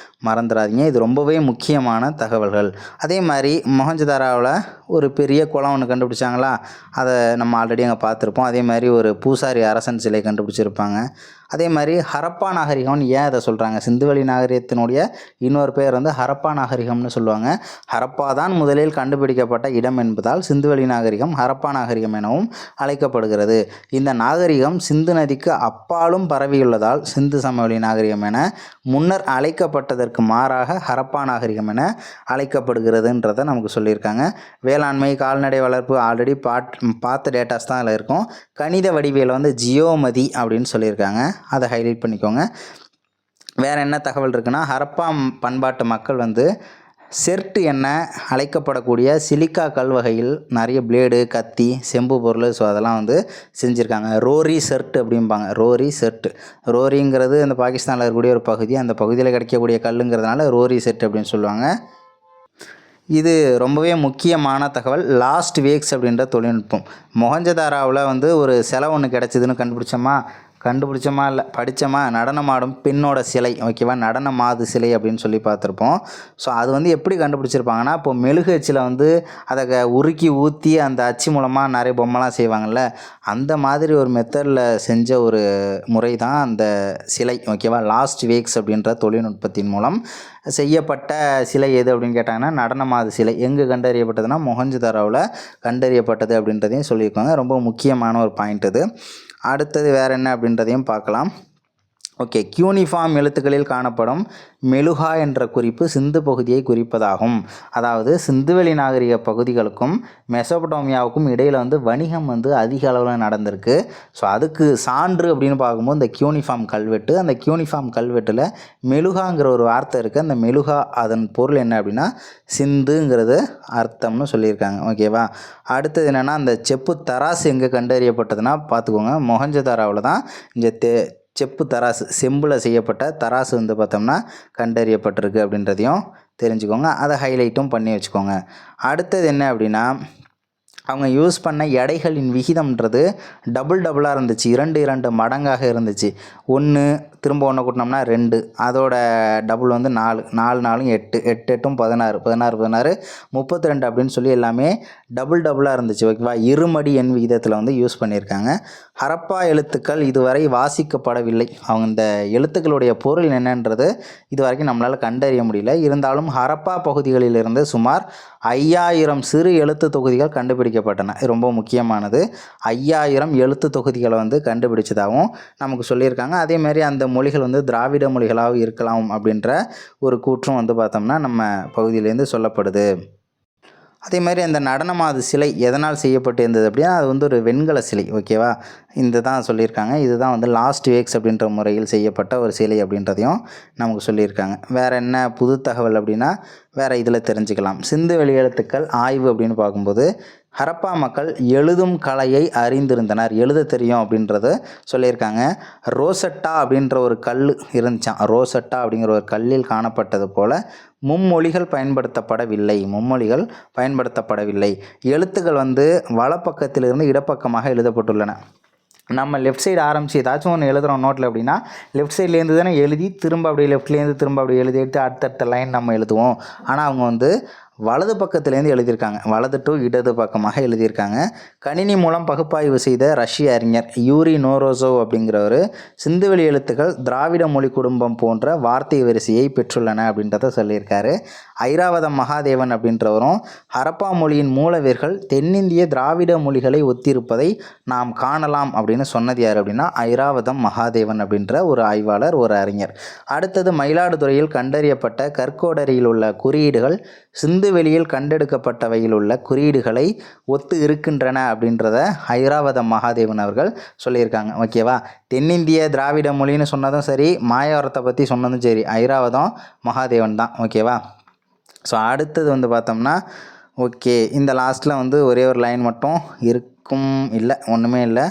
மறந்துடாதீங்க. இது ரொம்பவே முக்கியமான தகவல்கள். அதே மாதிரி மொஹஞ்சதாரோவில் ஒரு பெரிய குளம் ஒன்று கண்டுபிடிச்சாங்களா, அதை நம்ம ஆல்ரெடி அங்கே பார்த்துருப்போம். அதே மாதிரி ஒரு பூசாரி அரசன் சிலை கண்டுபிடிச்சிருப்பாங்க. அதே மாதிரி ஹரப்பா நாகரிகம்னு ஏன் அதை சொல்கிறாங்க, சிந்துவெளி நாகரிகத்தினுடைய இன்னொரு பேர் வந்து ஹரப்பா நாகரிகம்னு சொல்லுவாங்க. ஹரப்பா தான் முதலில் கண்டுபிடிக்கப்பட்ட இடம் என்பதால் சிந்துவெளி நாகரிகம் ஹரப்பா நாகரிகம் எனவும் அழைக்கப்படுகிறது. இந்த நாகரிகம் சிந்து நதிக்கு அப்பாலும் பரவியுள்ளதால் சிந்து சமவெளி நாகரிகம் என முன்னர் அழைக்கப்பட்டதற்கு மாறாக ஹரப்பா நாகரிகம் என அழைக்கப்படுகிறதுன்றதை நமக்கு சொல்லியிருக்காங்க. வேளாண்மை, கால்நடை வளர்ப்பு ஆல்ரெடி பார்த்த டேட்டாஸ் தான் அதில் இருக்கும். கணித வடிவியல் வந்து ஜியோமதி அப்படின்னு சொல்லியிருக்காங்க, அதை ஹைலைட் பண்ணிக்கோங்க. வேறு என்ன தகவல் இருக்குன்னா ஹரப்பா பண்பாட்டு மக்கள் வந்து செர்ட் என அழைக்கப்படக்கூடிய சிலிக்கா கல் வகையில் நிறைய பிளேடு, கத்தி, செம்பு பொருள் ஸோ அதெல்லாம் வந்து செஞ்சுருக்காங்க. ரோரி செர்ட் அப்படிம்பாங்க. ரோரி செர்ட். ரோரிங்கிறது அந்த பாகிஸ்தானில் இருக்கக்கூடிய ஒரு பகுதி. அந்த பகுதியில் கிடைக்கக்கூடிய கல்லுங்கிறதுனால ரோரி செர்ட் அப்படின்னு சொல்லுவாங்க. இது ரொம்பவே முக்கியமான தகவல். லாஸ்ட் வேக்ஸ் அப்படின்ற தொழில்நுட்பம். மொஹஞ்சதாரோவில் வந்து ஒரு சிலை ஒன்று கிடச்சிதுன்னு கண்டுபிடிச்சோமா இல்லை படித்தோமா, நடனமாடும் பெண்ணோட சிலை, ஓகேவா, நடன மாது சிலை அப்படின்னு சொல்லி பார்த்துருப்போம். ஸோ அது வந்து எப்படி கண்டுபிடிச்சிருப்பாங்கன்னா, இப்போ மெழுகு அச்சில் வந்து அதை உருக்கி ஊற்றி அந்த அச்சு மூலமாக நிறைய பொம்மைலாம் செய்வாங்கள்ல, அந்த மாதிரி ஒரு மெத்தடில் செஞ்ச ஒரு முறை தான் அந்த சிலை, ஓகேவா. லாஸ்ட் வேக்ஸ் அப்படின்ற தொழில்நுட்பத்தின் மூலம் செய்யப்பட்ட சிலை எது அப்படின்னு கேட்டாங்கன்னா நடனமாது சிலை. எங்கே கண்டறியப்பட்டதுன்னா மொஹஞ்சதாரோவில் கண்டறியப்பட்டது அப்படின்றதையும் சொல்லியிருக்காங்க. ரொம்ப முக்கியமான ஒரு பாயிண்ட் இது. அடுத்தது வேறு என்ன அப்படின்றதையும் பார்க்கலாம். ஓகே, கியூனிஃபார்ம் எழுத்துக்களில் காணப்படும் மெலுகா என்ற குறிப்பு சிந்து பகுதியை குறிப்பதாகும். அதாவது சிந்துவெளி நாகரிக பகுதிகளுக்கும் மெசோபொட்டோமியாவுக்கும் இடையில் வந்து வணிகம் வந்து அதிக அளவில் நடந்திருக்கு. ஸோ அதுக்கு சான்று அப்படின்னு பார்க்கும்போது இந்த கியூனிஃபார்ம் கல்வெட்டு, அந்த கியூனிஃபார்ம் கல்வெட்டில் மெலுகாங்கிற ஒரு வார்த்தை இருக்குது. அந்த மெலுகா அதன் பொருள் என்ன அப்படின்னா சிந்துங்கிறது அர்த்தம்னு சொல்லியிருக்காங்க, ஓகேவா. அடுத்தது என்னென்னா, அந்த செப்பு தராசு எங்கே கண்டறியப்பட்டதுன்னா பார்த்துக்கோங்க, மொஹஞ்சதாரோவில் தான் இந்த செப்பு தராசு, செம்பில் செய்யப்பட்ட தராசு வந்து பார்த்தோம்னா கண்டறியப்பட்டிருக்கு அப்படின்றதையும் தெரிஞ்சுக்கோங்க. அதை ஹைலைட்டும் பண்ணி வச்சுக்கோங்க. அடுத்தது என்ன அப்படின்னா, அவங்க யூஸ் பண்ண எடைகளின் விகிதம்ன்றது டபுளாக இருந்துச்சு. 2 மடங்காக இருந்துச்சு. 1 திரும்ப 1 கூட்டினோம்னா 2, அதோட டபுள் வந்து 4, 4 4 8, 8 8 16, 16 16 32 அப்படின்னு சொல்லி எல்லாமே டபுளாக இருந்துச்சு, ஓகேவா. இருமடி எண் விகிதத்தில் வந்து யூஸ் பண்ணியிருக்காங்க. ஹரப்பா எழுத்துக்கள் இதுவரை வாசிக்கப்படவில்லை. அவங்க இந்த எழுத்துக்களுடைய பொருள் என்னன்றது இது வரைக்கும் நம்மளால் கண்டறிய முடியல. இருந்தாலும் ஹரப்பா பகுதிகளிலிருந்து சுமார் 5000 சிறு எழுத்து தொகுதிகள் கண்டுபிடிக்கப்பட்டன. ரொம்ப முக்கியமானது. 5000 எழுத்து தொகுதிகளை வந்து கண்டுபிடிச்சதாகவும் நமக்கு சொல்லியிருக்காங்க. அதேமாதிரி அந்த மொழிகள் வந்து திராவிட மொழிகளாக இருக்கலாம் அப்படின்ற ஒரு கூற்றும் வந்து பார்த்தோம்னா நம்ம பகுதியிலேருந்து சொல்லப்படுது. அதே மாதிரி அந்த நடனமாது சிலை எதனால் செய்யப்பட்டு இருந்தது அப்படின்னா அது வந்து ஒரு வெண்கல சிலை, ஓகேவா. இந்த தான் சொல்லியிருக்காங்க. இதுதான் வந்து லாஸ்ட் வேக்ஸ் அப்படின்ற முறையில் செய்யப்பட்ட ஒரு சிலை அப்படின்றதையும் நமக்கு சொல்லியிருக்காங்க. வேறு என்ன புது தகவல் அப்படின்னா வேறு இதில் தெரிஞ்சுக்கலாம். சிந்துவெளி எழுத்துக்கள் ஆய்வு அப்படின்னு பார்க்கும்போது ஹரப்பா மக்கள் எழுதும் கலையை அறிந்திருந்தனர், எழுத தெரியும் அப்படின்றத சொல்லியிருக்காங்க. ரோசட்டா அப்படின்ற ஒரு கல் இருந்துச்சான். ரோசட்டா அப்படிங்கிற ஒரு கல்லில் காணப்பட்டது போல் மும்மொழிகள் பயன்படுத்தப்படவில்லை. எழுத்துக்கள் வந்து வலப்பக்கத்திலிருந்து இடப்பக்கமாக எழுதப்பட்டுள்ளன. நம்ம லெஃப்ட் சைடு ஆரம்பித்து ஏதாச்சும் ஒன்று எழுதுகிறோம் நோட்டில் அப்படின்னா லெஃப்ட் சைட்லேருந்து தானே எழுதி திரும்ப அப்படியே லெஃப்ட்லேருந்து திரும்ப அப்படியே எழுதி எடுத்து அடுத்தடுத்த லைன் நம்ம எழுதுவோம். ஆனால் அவங்க வந்து வலது பக்கத்துலேருந்து எழுதியிருக்காங்க, வலது டு இடது பக்கமாக எழுதியிருக்காங்க. கணினி மூலம் பகுப்பாய்வு செய்த ரஷ்ய அறிஞர் யூரி நோரோசோவ் அப்படிங்கிறவர் சிந்துவெளி எழுத்துக்கள் திராவிட மொழி குடும்பம் போன்ற வார்த்தை வரிசையை பெற்றுள்ளன அப்படின்றத சொல்லியிருக்காரு. ஐராவதம் மகாதேவன் அப்படின்றவரும் ஹரப்பா மொழியின் மூலவேர்கள் தென்னிந்திய திராவிட மொழிகளை ஒத்திருப்பதை நாம் காணலாம் அப்படின்னு சொன்னது யார் அப்படின்னா ஐராவதம் மகாதேவன் அப்படின்ற ஒரு ஆய்வாளர், ஒரு அறிஞர். அடுத்தது மயிலாடுதுறையில் கண்டறியப்பட்ட கற்கோடரியில் உள்ள குறியீடுகள் சிந்துவெளியில் கண்டெடுக்கப்பட்டவையில் உள்ள குறியீடுகளை ஒத்து இருக்கின்றன அப்படின்றத ஐராவதம் மகாதேவன் அவர்கள் சொல்லியிருக்காங்க, ஓகேவா. தென்னிந்திய திராவிட மொழின்னு சொன்னதும் சரி, மாயாவரத்தை பற்றி சொன்னதும் சரி ஐராவதம் மகாதேவன் தான், ஓகேவா. ஸோ அடுத்தது வந்து பார்த்தோம்னா ஓகே, இந்த லாஸ்ட்டில் வந்து ஒரே ஒரு லைன் மட்டும் இருக்கும், இல்லை ஒன்றுமே இல்லை.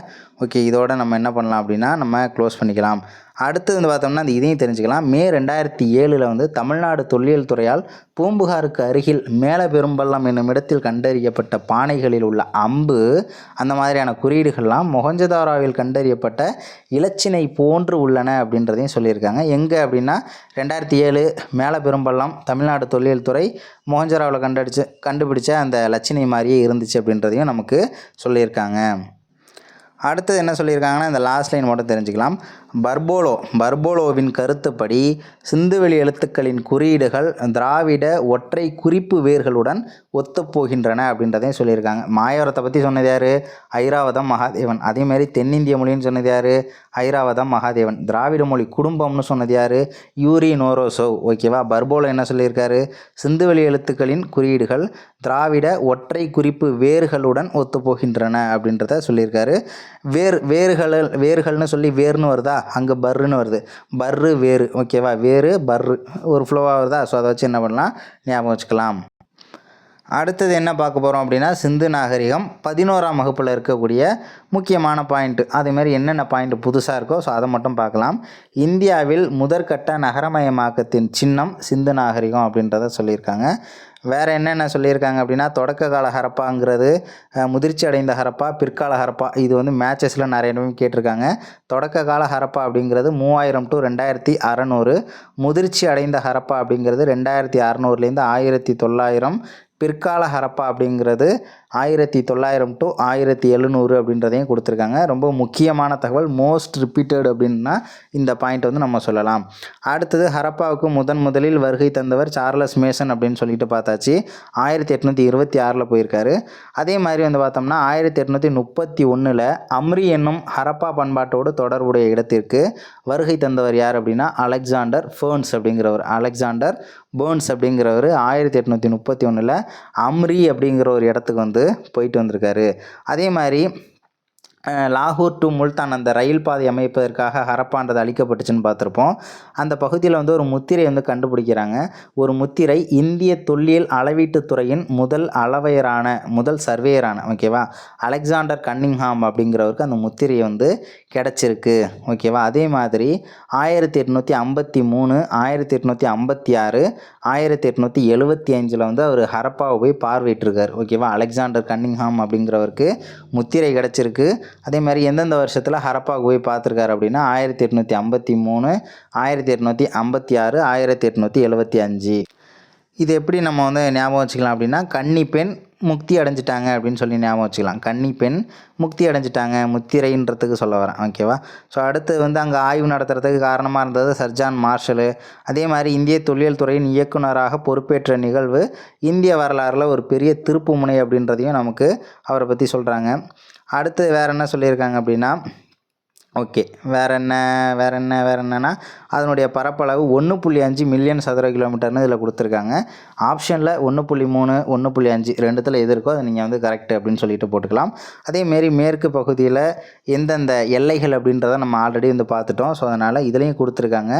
ஓகே, இதோட நம்ம என்ன பண்ணலாம் அப்படின்னா நம்ம க்ளோஸ் பண்ணிக்கலாம். அடுத்து வந்து பார்த்தோம்னா அந்த இதையும் தெரிஞ்சுக்கலாம். மே 2007 வந்து தமிழ்நாடு தொல்லியல் துறையால் பூம்புகாருக்கு அருகில் மேலபெரும்பள்ளம் என்னும் இடத்தில் கண்டறியப்பட்ட பானைகளில் உள்ள அம்பு அந்த மாதிரியான குறியீடுகள்லாம் மொஹஞ்சதாரோவில் கண்டறியப்பட்ட இலச்சினை போன்று உள்ளன அப்படின்றதையும் சொல்லியிருக்காங்க. எங்கே அப்படின்னா 2007 மேலபெரும்பள்ளம் தமிழ்நாடு தொல்லியல் துறை மொஹஞ்சதாரோவில் கண்டுபிடிச்ச அந்த இலச்சினை மாதிரியே இருந்துச்சு அப்படின்றதையும் நமக்கு சொல்லியிருக்காங்க. அடுத்தது என்ன சொல்லியிருக்காங்கன்னா இந்த லாஸ்ட் லைன் மட்டும் தெரிஞ்சுக்கலாம். பர்போலோவின் கருத்துப்படி சிந்துவெளி எழுத்துக்களின் குறியீடுகள் திராவிட ஒற்றை குறிப்பு வேர்களுடன் ஒத்துப்போகின்றன அப்படின்றதையும் சொல்லியிருக்காங்க. மாயாவரத்தை பற்றி சொன்னது யார்? ஐராவதம் மகாதேவன். அதேமாதிரி தென்னிந்திய மொழின்னு சொன்னது யார்? ஐராவதம் மகாதேவன். திராவிட மொழி குடும்பம்னு சொன்னது யார்? யூரி நோரோசோவ், ஓகேவா. பர்போலோ என்ன சொல்லியிருக்காரு? சிந்துவெளி எழுத்துக்களின் குறியீடுகள் திராவிட ஒற்றை குறிப்பு வேர்களுடன் ஒத்துப்போகின்றன அப்படின்றத சொல்லியிருக்காரு. வேர்கள்னு சொல்லி வேர்னு வருதா, அங்கே பர்ருன்னு வருது, பர்ரு வேறு, ஓகேவா, வேறு பர்ரு ஒரு ஃப்ளோவாக வருதா. ஸோ அதை வச்சு என்ன பண்ணலாம், ஞாபகம் வச்சுக்கலாம். அடுத்தது என்ன பார்க்க போகிறோம் அப்படின்னா சிந்து நாகரிகம் 11ஆம் வகுப்பில் இருக்கக்கூடிய முக்கியமான பாயிண்ட்டு. அதேமாதிரி என்னென்ன பாயிண்ட் புதுசாக இருக்கோ ஸோ அதை மட்டும் பார்க்கலாம். இந்தியாவில் முதற்கட்ட நகரமயமாக்கத்தின் சின்னம் சிந்து நாகரிகம் அப்படின்றத சொல்லியிருக்காங்க. வேறு என்னென்ன சொல்லியிருக்காங்க அப்படின்னா தொடக்க கால ஹரப்பாங்கிறது முதிர்ச்சி அடைந்த ஹரப்பா, பிற்கால ஹரப்பா. இது வந்து மேட்சஸில் நிறைய நேரம் கேட்டிருக்காங்க. தொடக்க கால ஹரப்பா அப்படிங்கிறது 3000 to 2600, முதிர்ச்சி அடைந்த ஹரப்பா அப்படிங்கிறது 2600லேருந்து 1900, பிற்கால ஹரப்பா அப்படிங்கிறது 1900 to 1700 அப்படின்றதையும் கொடுத்துருக்காங்க. ரொம்ப முக்கியமான தகவல், மோஸ்ட் ரிப்பீட்டட் அப்படின்னா இந்த பாயிண்ட் வந்து நம்ம சொல்லலாம். அடுத்தது ஹரப்பாவுக்கு முதலில் வருகை தந்தவர் சார்லஸ் மேசன் அப்படின்னு சொல்லிட்டு பார்த்தாச்சு. 1826 போயிருக்காரு. அதே மாதிரி வந்து பார்த்தோம்னா 1831 அம்ரி என்னும் ஹரப்பா பண்பாட்டோடு தொடர்புடைய இடத்திற்கு வருகை தந்தவர் யார் அப்படின்னா அலெக்சாண்டர் ஃபேர்ன்ஸ் அப்படிங்கிறவர் 1831 அம்ரி அப்படிங்கிற ஒரு இடத்துக்கு வந்து போயிட்டு வந்திருக்காரு. அதே மாதிரி லாகூர் டு முல்தான் அந்த ரயில் பாதை அமைப்பதற்காக ஹரப்பான்றது அளிக்கப்பட்டுச்சுன்னு பார்த்துருப்போம். அந்த பகுதியில் வந்து ஒரு முத்திரை வந்து கண்டுபிடிக்கிறாங்க. ஒரு முத்திரை இந்திய தொல்லியல் அளவீட்டுத்துறையின் முதல் சர்வேயரான ஓகேவா அலெக்சாண்டர் கன்னிங்ஹாம் அப்படிங்கிறவருக்கு அந்த முத்திரை வந்து கிடச்சிருக்கு, ஓகேவா. அதே மாதிரி 1853, 1856, 1875 வந்து அவர் ஹரப்பாவை போய் பார்வையிட்டிருக்கார், ஓகேவா. அலெக்சாண்டர் கன்னிங்ஹாம் அப்படிங்கிறவருக்கு முத்திரை கிடச்சிருக்கு. அதே மாதிரி எந்தெந்த வருஷத்தில் ஹரப்பாவுக்கு போய் பார்த்துருக்காரு அப்படின்னா 1853, 1856, 1875. இது எப்படி நம்ம வந்து ஞாபகம் வச்சுக்கலாம் அப்படின்னா கன்னி பெண் முக்தி அடைஞ்சிட்டாங்க அப்படின்னு சொல்லி ஞாபகம் வச்சுக்கலாம். கன்னி பெண் முக்தி அடைஞ்சிட்டாங்க, முத்திரைன்றதுக்கு சொல்ல வரேன், ஓகேவா. ஸோ அடுத்து வந்து அங்கே ஆய்வு நடத்துறதுக்கு காரணமாக இருந்தது சர் ஜான் மார்ஷலு. அதே மாதிரி இந்திய தொல்லியல் துறையின் இயக்குனராக பொறுப்பேற்ற நிகழ்வு இந்திய வரலாறில் ஒரு பெரிய திருப்பு முனை அப்படின்றதையும் நமக்கு அவரை பற்றி சொல்கிறாங்க. அடுத்து வேறு என்ன சொல்லியிருக்காங்க அப்படின்னா ஓகே வேறு என்னன்னா அதனுடைய பரப்பளவு 1.5 மில்லியன் சதுர கிலோமீட்டர்னு இதில் கொடுத்துருக்காங்க. ஆப்ஷனில் 1.3, 1.5 ரெண்டுத்தில் எது இருக்கோ அதை நீங்கள் வந்து கரெக்டு அப்படின்னு சொல்லிட்டு போட்டுக்கலாம். அதேமாரி மேற்கு பகுதியில் எந்தெந்த எல்லைகள் அப்படின்றத நம்ம ஆல்ரெடி வந்து பார்த்துட்டோம். ஸோ அதனால் இதுலேயும் கொடுத்துருக்காங்க.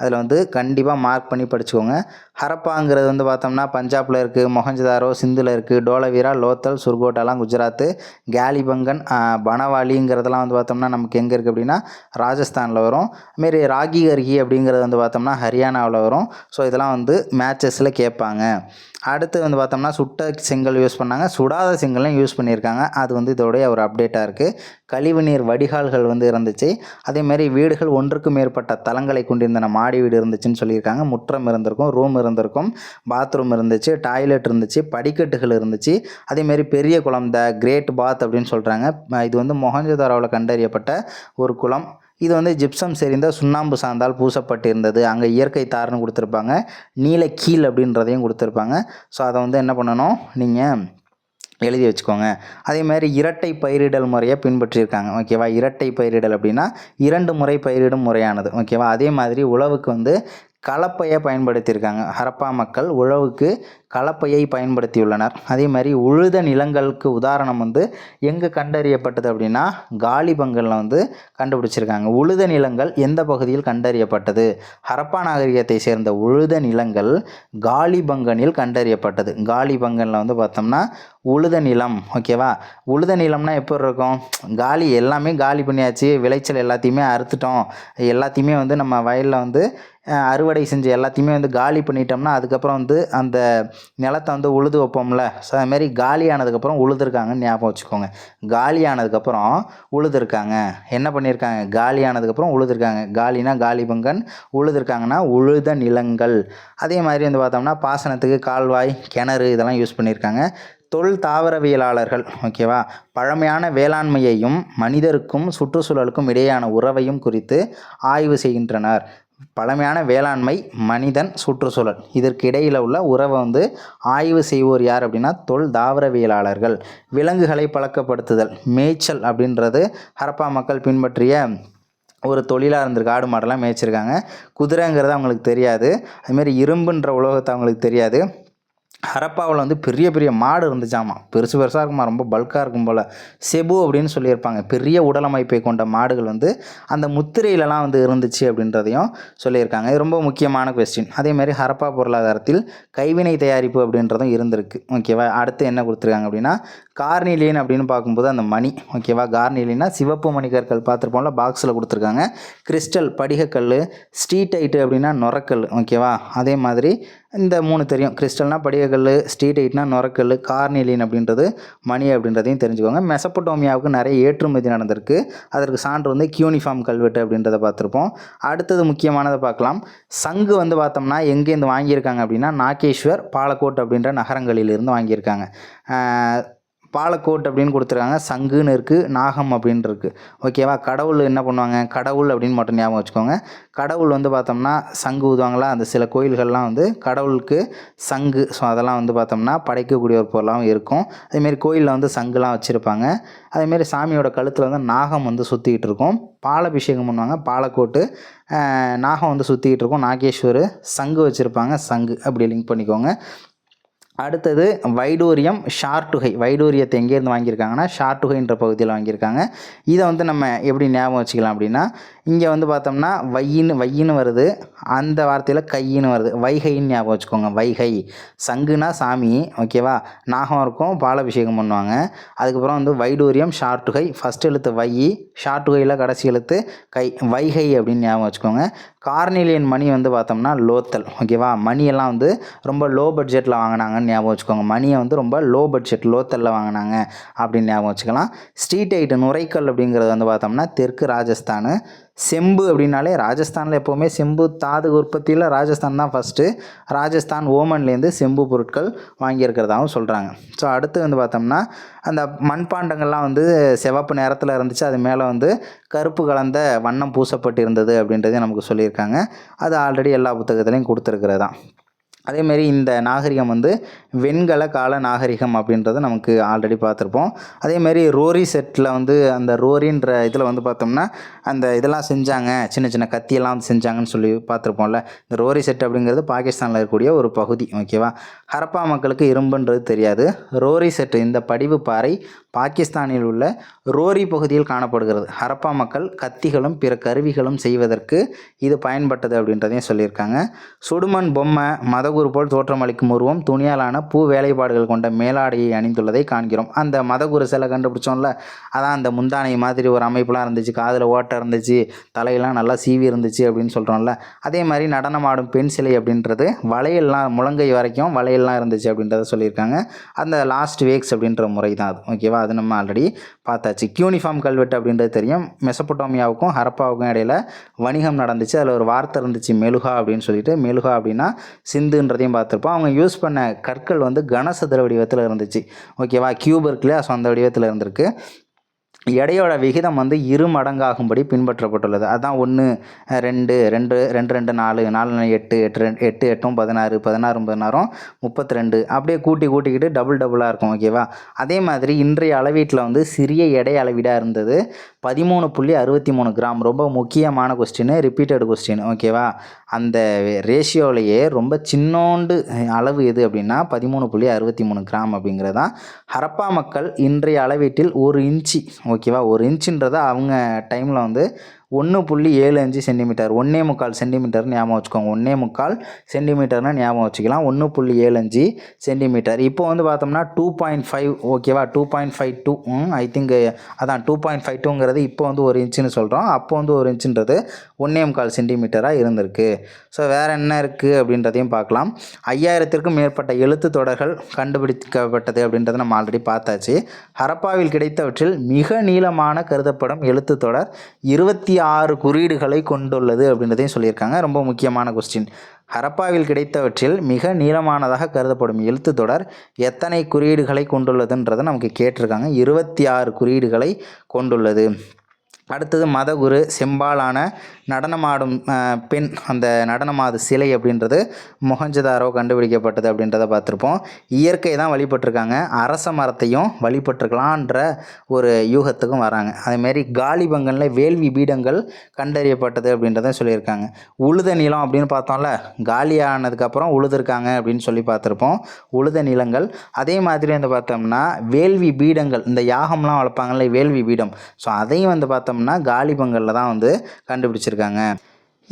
அதில் வந்து கண்டிப்பாக மார்க் பண்ணி படிச்சுக்கோங்க. ஹரப்பாங்கிறது வந்து பார்த்தோம்னா பஞ்சாபில் இருக்குது, மொஹஞ்சதாரோ சிந்தில் இருக்குது, டோலவீரா, லோத்தல், சுர்கோட்டாலாம் குஜராத்து, கேலிபங்கன், பனவாலிங்கிறதெல்லாம் வந்து பார்த்தோம்னா நமக்கு எங்கே இருக்குது அப்படின்னா ராஜஸ்தானில் வரும். அதுமாரி ராகிகர்கி அப்படிங்கிறது வந்து பார்த்தோம்னா ஹரியானாவில் வரும். ஸோ இதெல்லாம் வந்து மேட்சஸில் கேட்பாங்க. அடுத்து வந்து பார்த்தோம்னா சுட்ட செங்கல் யூஸ் பண்ணாங்க, சுடாத செங்கல்லாம் யூஸ் பண்ணியிருக்காங்க. அது வந்து இதோடைய ஒரு அப்டேட்டாக இருக்குது. கழிவுநீர் வடிகால்கள் வந்து இருந்துச்சு. அதேமாதிரி வீடுகள் ஒன்றுக்கு மேற்பட்ட தளங்களை கொண்டிருந்த மாடி வீடு இருந்துச்சுன்னு சொல்லியிருக்காங்க. முற்றம் இருந்திருக்கும், ரூம் இருந்திருக்கும், பாத்ரூம் இருந்துச்சு, டாய்லெட் இருந்துச்சு, படிக்கட்டுகள் இருந்துச்சு. அதேமாரி பெரிய குளம் த கிரேட் பாத் அப்படின்னு சொல்கிறாங்க. இது வந்து மொஹஞ்சதாரோவில் கண்டறியப்பட்ட ஒரு குளம். இது வந்து ஜிப்சம் செறிந்த சுண்ணாம்பு சாந்தால் பூசப்பட்டிருந்தது. அங்கே இயற்கை தார்னு கொடுத்துருப்பாங்க, நீலக்கீல் அப்படின்றதையும் கொடுத்துருப்பாங்க. ஸோ அதை வந்து என்ன பண்ணணும், நீங்கள் எழுதி வச்சுக்கோங்க. அதே மாதிரி இரட்டை பயிரிடல் முறையை பின்பற்றியிருக்காங்க, ஓகேவா. இரட்டை பயிரிடல் அப்படின்னா 2 முறை பயிரிடும் முறையானது, ஓகேவா. அதே மாதிரி உழவுக்கு வந்து கலப்பையை பயன்படுத்தியிருக்காங்க. ஹரப்பா மக்கள் உழவுக்கு கலப்பையை பயன்படுத்தியுள்ளனர். அதே மாதிரி உழுத நிலங்களுக்கு உதாரணம் வந்து எங்கே கண்டறியப்பட்டது அப்படின்னா காலிபங்கனில் வந்து கண்டுபிடிச்சிருக்காங்க. உழுத நிலங்கள் எந்த பகுதியில் கண்டறியப்பட்டது? ஹரப்பா நாகரிகத்தை சேர்ந்த உழுத நிலங்கள் காலிபங்கனில் கண்டறியப்பட்டது. காலிபங்கனில் வந்து பார்த்தோம்னா உழுத நிலம், ஓகேவா. உழுத நிலம்னா எப்போ இருக்கும், காலி எல்லாமே காலி பண்ணியாச்சு, விளைச்சல் எல்லாத்தையுமே அறுத்துட்டோம், எல்லாத்தையுமே வந்து நம்ம வயலில் வந்து அறுவடை செஞ்சு எல்லாத்தையுமே வந்து காலி பண்ணிட்டோம்னா அதுக்கப்புறம் வந்து அந்த நிலத்தை வந்து உழுது வைப்போம்ல. ஸோ அதுமாரி காலியானதுக்கப்புறம் உழுதுருக்காங்கன்னு ஞாபகம் வச்சுக்கோங்க. காலியானதுக்கப்புறம் உழுதுருக்காங்க, என்ன பண்ணியிருக்காங்க, காலியானதுக்கப்புறம் உழுதுருக்காங்க. காலினா காலிபங்கன், உழுதுருக்காங்கன்னா உழுத நிலங்கள். அதே மாதிரி வந்து பார்த்தோம்னா பாசனத்துக்கு கால்வாய், கிணறு இதெல்லாம் யூஸ் பண்ணியிருக்காங்க. தொல் தாவரவியலாளர்கள், ஓகேவா, பழமையான வேளாண்மையையும் மனிதருக்கும் சுற்றுச்சூழலுக்கும் இடையேயான உறவையும் குறித்து ஆய்வு செய்கின்றனர். பழமையான வேளாண்மை, மனிதன், சுற்றுச்சூழல் இதற்கு இடையில் உள்ள உறவை வந்து ஆய்வு செய்வோர் யார் அப்படின்னா தொல் தாவரவியலாளர்கள். விலங்குகளை பழக்கப்படுத்துதல், மேய்ச்சல் அப்படின்றது ஹரப்பா மக்கள் பின்பற்றிய ஒரு தொழிலாக இருந்திருக்கு. ஆடு மாடெல்லாம் மேய்ச்சிருக்காங்க. குதிரைங்கிறது அவங்களுக்கு தெரியாது. அதுமாரி இரும்புன்ற உலோகத்தை அவங்களுக்கு தெரியாது. ஹரப்பாவில் வந்து பெரிய பெரிய மாடு இருந்துச்சாமா, பெருசு பெருசாக இருக்குமா, ரொம்ப பல்காக இருக்கும் போல். செபு அப்படின்னு சொல்லியிருப்பாங்க, பெரிய உடலமைப்பை கொண்ட மாடுகள் வந்து அந்த முத்திரையிலலாம் வந்து இருந்துச்சு அப்படின்றதையும் சொல்லியிருக்காங்க. இது ரொம்ப முக்கியமான கொஸ்டின். அதேமாதிரி ஹரப்பா பொருளாதாரத்தில் கைவினை தயாரிப்பு அப்படின்றதும் இருந்திருக்கு. ஓகேவா, அடுத்து என்ன கொடுத்துருக்காங்க அப்படின்னா கார்னிலியன் அப்படின்னு பார்க்கும்போது அந்த மணி. ஓகேவா, கார்னிலியனா சிவப்பு மணிக்கற்கள் பார்த்துருப்போம்ல, பாக்ஸில் கொடுத்துருக்காங்க. கிறிஸ்டல் படிகக்கல், ஸ்ட்ரீடைட்டு அப்படின்னா நுரக்கல். ஓகேவா, அதே மாதிரி இந்த 3 தெரியும். கிறிஸ்டல்னால் படிகக்கல், ஸ்ட்ரீடைட்னா நுரக்கல், கார்னிலியன் அப்படின்றது மணி அப்படின்றதையும் தெரிஞ்சுக்கோங்க. மெசப்பட்டோமியாவுக்கு நிறைய ஏற்றுமதி நடந்திருக்கு. அதற்கு சான்று வந்து கியூனிஃபார்ம் கல்வெட்டு அப்படின்றத பார்த்துருப்போம். அடுத்தது முக்கியமானதை பார்க்கலாம். சங்கு வந்து பார்த்தோம்னா எங்கேருந்து வாங்கியிருக்காங்க அப்படின்னா நாகேஸ்வர், பாலக்கோட் அப்படின்ற நகரங்களிலிருந்து வாங்கியிருக்காங்க. பாலக்கோட் அப்படின்னு கொடுத்துருக்காங்க, சங்குன்னு இருக்குது, நாகம் அப்படின்னு இருக்குது. ஓகேவா, கடவுள் என்ன பண்ணுவாங்க, கடவுள் அப்படின்னு மட்டும் ஞாபகம் வச்சுக்கோங்க. கடவுள் வந்து பார்த்தோம்னா சங்கு ஊதுவாங்களா, அந்த சில கோயில்கள்லாம் வந்து கடவுளுக்கு சங்கு, ஸோ அதெல்லாம் வந்து பார்த்தோம்னா படைக்கக்கூடிய ஒரு பொருளாகவும் இருக்கும். அதேமாரி கோயிலில் வந்து சங்குலாம் வச்சுருப்பாங்க. அதேமாரி சாமியோட கழுத்தில் வந்து நாகம் வந்து சுற்றிக்கிட்டு இருக்கும். பாலபிஷேகம் பண்ணுவாங்க, பாலக்கோட்டு, நாகம் வந்து சுற்றிக்கிட்டு இருக்கும். நாகேஸ்வர் சங்கு வச்சுருப்பாங்க, சங்கு அப்படி லிங்க் பண்ணிக்கோங்க. அடுத்தது வைடூரியம், ஷார்ட்டுகை. வைடூரியத்தை எங்கேருந்து வாங்கியிருக்காங்கன்னா ஷார்ட்டுகைன்ற பகுதியில் வாங்கியிருக்காங்க. இதை வந்து நம்ம எப்படி ஞாபகம் வச்சுக்கலாம் அப்படின்னா, இங்கே வந்து பார்த்தோம்னா வையின்னு வருது, அந்த வார்த்தையில் கையின்னு வருது, வைகைன்னு ஞாபகம் வச்சுக்கோங்க. வைகை, சங்குனா சாமி. ஓகேவா, நாகம் இருக்கும், பாலாபிஷேகம் பண்ணுவாங்க. அதுக்கப்புறம் வந்து வைடூரியம், ஷார்ட்டுகை, ஃபஸ்ட் எழுத்து வை, ஷார்ட்டுகையில் கடைசி எழுத்து கை, வைகை அப்படின்னு ஞாபகம் வச்சுக்கோங்க. கார்னிலியன் மணி வந்து பார்த்தோம்னா லோத்தல். ஓகேவா, மணியெல்லாம் வந்து ரொம்ப லோ பட்ஜெட்டில் வாங்கினாங்கன்னு ஞாபகம் வச்சுக்கோங்க. மணியை வந்து ரொம்ப லோ பட்ஜெட், லோத்தலில் வாங்கினாங்க அப்படின்னு ஞாபகம் வச்சுக்கலாம். ஸ்ட்ரீடைட்டு நுரைக்கல் அப்படிங்கிறது வந்து பார்த்தோம்னா தெற்கு ராஜஸ்தான். செம்பு அப்படின்னாலே ராஜஸ்தானில் எப்போவுமே செம்பு தாது உற்பத்தியில் ராஜஸ்தான் தான் ஃபஸ்ட்டு. ராஜஸ்தான் ஓமன்லேருந்து செம்பு பொருட்கள் வாங்கியிருக்கிறதாகவும் சொல்கிறாங்க. ஸோ அடுத்து வந்து பார்த்தோம்னா அந்த மண்பாண்டங்கள்லாம் வந்து சிவப்பு நிறத்தில் இருந்துச்சு, அது மேலே வந்து கருப்பு கலந்த வண்ணம் பூசப்பட்டு இருந்தது அப்படின்றதையும் நமக்கு சொல்லியிருக்காங்க. அது ஆல்ரெடி எல்லா புத்தகத்துலேயும் கொடுத்துருக்கிறதான். அதேமாரி இந்த நாகரிகம் வந்து வெண்கல கால நாகரிகம் அப்படின்றத நமக்கு ஆல்ரெடி பார்த்துருப்போம். அதேமாரி ரோரி செட்டில் வந்து அந்த ரோரின்ற இதில் வந்து பார்த்தோம்னா அந்த இதெல்லாம் செஞ்சாங்க, சின்ன சின்ன கத்தியெல்லாம் வந்து செஞ்சாங்கன்னு சொல்லி பார்த்துருப்போம்ல. இந்த ரோரி செட் அப்படிங்கிறது பாகிஸ்தானில் இருக்கக்கூடிய ஒரு பகுதி. ஓகேவா, ஹரப்பா மக்களுக்கு இரும்புன்றது தெரியாது. ரோரி செட் இந்த படிவு பாறை பாகிஸ்தானில் உள்ள ரோரி பகுதியில் காணப்படுகிறது. ஹரப்பா மக்கள் கத்திகளும் பிற கருவிகளும் செய்வதற்கு இது பயன்பட்டது அப்படின்றதையும் சொல்லியிருக்காங்க. சுடுமண் பொம்மை மதகுரு போல் தோற்றமளிக்கும் உருவம் துணியாலான பூ வேலைப்பாடுகள் கொண்ட மேலாடையை அணிந்துள்ளதை காண்கிறோம். அந்த மதகுரு சிலை கண்டுபிடிச்சோம்ல, அதான் அந்த முந்தானை மாதிரி ஒரு அமைப்புலாம் இருந்துச்சு, காதில் ஓட்டை இருந்துச்சு, தலையெல்லாம் நல்லா சீவி இருந்துச்சு அப்படின்னு சொல்கிறோம்ல. அதே மாதிரி நடனமாடும் பெண் சிலை அப்படின்றது வளையல்லாம் முழங்கை வரைக்கும் வளையல்லாம் இருந்துச்சு அப்படின்றத சொல்லியிருக்காங்க. அந்த லாஸ்ட் வேக்ஸ் அப்படின்ற முறை தான் அது. ஓகேவா, அது நம்ம ஆல்ரெடி பார்த்தாச்சு. கியூனிஃபார்ம் கல்வெட்டு அப்படின்றது தெரியும். மெசப்பட்டோமியாவுக்கும் ஹரப்பாவுக்கும் இடையில் வணிகம் நடந்துச்சு. அதில் ஒரு வார்த்தை இருந்துச்சு மெலுகா அப்படின்னு சொல்லிட்டு. மெலுகா அப்படின்னா சிந்துன்றதையும் பார்த்துருப்போம். அவங்க யூஸ் பண்ண கற்கள் வந்து கனசதுர வடிவத்தில் இருந்துச்சு. ஓகேவா, கியூப் இருக்குல்லையா, ஸோ அந்த வடிவத்தில் இருந்திருக்கு. எடையோட விகிதம் வந்து 2 மடங்காகும்படி பின்பற்றப்பட்டுள்ளது. அதான் 1 2 2 2 2 4 4 8 8 8 16 16 16 32 அப்படியே கூட்டிக்கிட்டு டபுளாக இருக்கும். ஓகேவா, அதே மாதிரி இன்றைய அளவீட்டில் வந்து சிறிய எடை அளவீடாக இருந்தது 13.63 கிராம். ரொம்ப முக்கியமான கொஸ்டின், ரிப்பீட்டட் கொஸ்டின். ஓகேவா, அந்த ரேஷியோலையே ரொம்ப சின்னோண்டு அளவு எது அப்படின்னா 13.63 கிராம் அப்படிங்கிறது தான். ஹரப்பா மக்கள் இன்றைய அளவீட்டில் 1 இன்ச்சு. ஓகேவா, 1 இன்ச்சுன்றதை அவங்க டைமில் வந்து 1.75 சென்டிமீட்டர், 1.25 சென்டிமீட்டர் ஞாபகம் வச்சுக்கோங்க. 1.25 சென்டிமீட்டர்னு ஞாபகம் வச்சுக்கலாம். 1.75 சென்டிமீட்டர். இப்போ வந்து பார்த்தோம்னா 2.5. ஓகேவா, 2.52 ஐ திங்க் அதான் 2.52ங்கிறது இப்போ வந்து 1 இன்ச்சுன்னு சொல்கிறோம். அப்போ வந்து 1 இன்ச்சுன்றது 1.25 சென்டிமீட்டராக இருந்திருக்கு. ஸோ வேறு என்ன இருக்குது அப்படின்றதையும் பார்க்கலாம். 5000த்திற்கும் மேற்பட்ட எழுத்து தொடர்கள் கண்டுபிடிக்கப்பட்டது அப்படின்றத நம்ம ஆல்ரெடி பார்த்தாச்சு. ஹரப்பாவில் கிடைத்தவற்றில் மிக நீளமான கருதப்படும் எழுத்து தொடர் 26 குறியீடுகளை கொண்டுள்ளது அப்படின்றதையும் சொல்லியிருக்காங்க. ரொம்ப முக்கியமான கொஸ்டின். ஹரப்பாவில் கிடைத்தவற்றில் மிக நீளமானதாக கருதப்படும் எழுத்து தொடர் எத்தனை குறியீடுகளை கொண்டுள்ளதுன்றதை நமக்கு கேட்டிருக்காங்க. 26 குறியீடுகளை கொண்டுள்ளது. அடுத்தது மதகுரு செம்பாலான நடனமாடும் பெண், அந்த நடனமாடு சிலை அப்படின்றது மொஹஞ்சதாரோ கண்டுபிடிக்கப்பட்டது அப்படின்றத பார்த்துருப்போம். இயற்கை தான் வழிபட்டிருக்காங்க, அரச மரத்தையும் வழிபட்டிருக்கலான்ற ஒரு யூகத்துக்கும் வராங்க. அதேமாரி காலிபங்கனில் வேள்வி பீடங்கள் கண்டறியப்பட்டது அப்படின்றத சொல்லியிருக்காங்க. உழுத நிலம் அப்படின்னு பார்த்தோம்ல, காலியானதுக்கப்புறம் உழுதுருக்காங்க அப்படின்னு சொல்லி பார்த்துருப்போம், உழுத நிலங்கள். அதே மாதிரி வந்து பார்த்தோம்னா வேள்வி பீடங்கள், இந்த யாகம்லாம் வளர்ப்பாங்கல்ல வேள்வி பீடம், ஸோ அதையும் வந்து பார்த்தோம்னா காலிபங்கனில் தான் வந்து கண்டுபிடிச்சிருக்காங்க.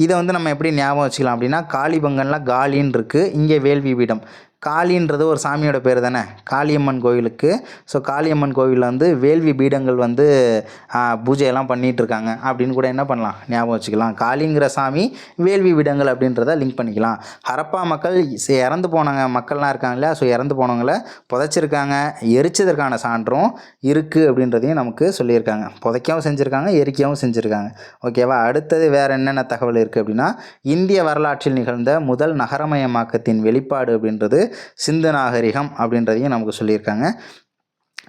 இதை வந்து நம்ம எப்படி ஞாபகம் வச்சுக்கலாம் அப்படின்னா, காலிபங்கனில் காலின்னு இருக்குது, இங்கே வேள்வி பீடம். காளின்றது ஒரு சாமியோட பேர் தானே, காளியம்மன் கோவிலுக்கு. ஸோ காளியம்மன் கோவிலில் வந்து வேள்வி பீடங்கள் வந்து பூஜையெல்லாம் பண்ணிகிட்ருக்காங்க அப்படின்னு கூட என்ன பண்ணலாம், ஞாபகம் வச்சுக்கலாம். காளிங்கிற சாமி, வேள்வி பீடங்கள் அப்படின்றத லிங்க் பண்ணிக்கலாம். ஹரப்பா மக்கள் இறந்து போனவங்க மக்கள்லாம் இருக்காங்க இல்லையா, ஸோ இறந்து போனவங்களை புதைச்சிருக்காங்க, எரிச்சதற்கான சான்றும் இருக்குது அப்படின்றதையும் நமக்கு சொல்லியிருக்காங்க. புதைக்கவும் செஞ்சுருக்காங்க, எரிக்கவும் செஞ்சுருக்காங்க. ஓகேவா. அடுத்தது வேறு என்னென்ன தகவல் இருக்குது அப்படின்னா, இந்திய வரலாற்றில் நிகழ்ந்த முதல் நகரமயமாக்கத்தின் வெளிப்பாடு அப்படின்றது சிந்து நாகரிகம் அப்படின்றதையும் நமக்கு சொல்லியிருக்காங்க.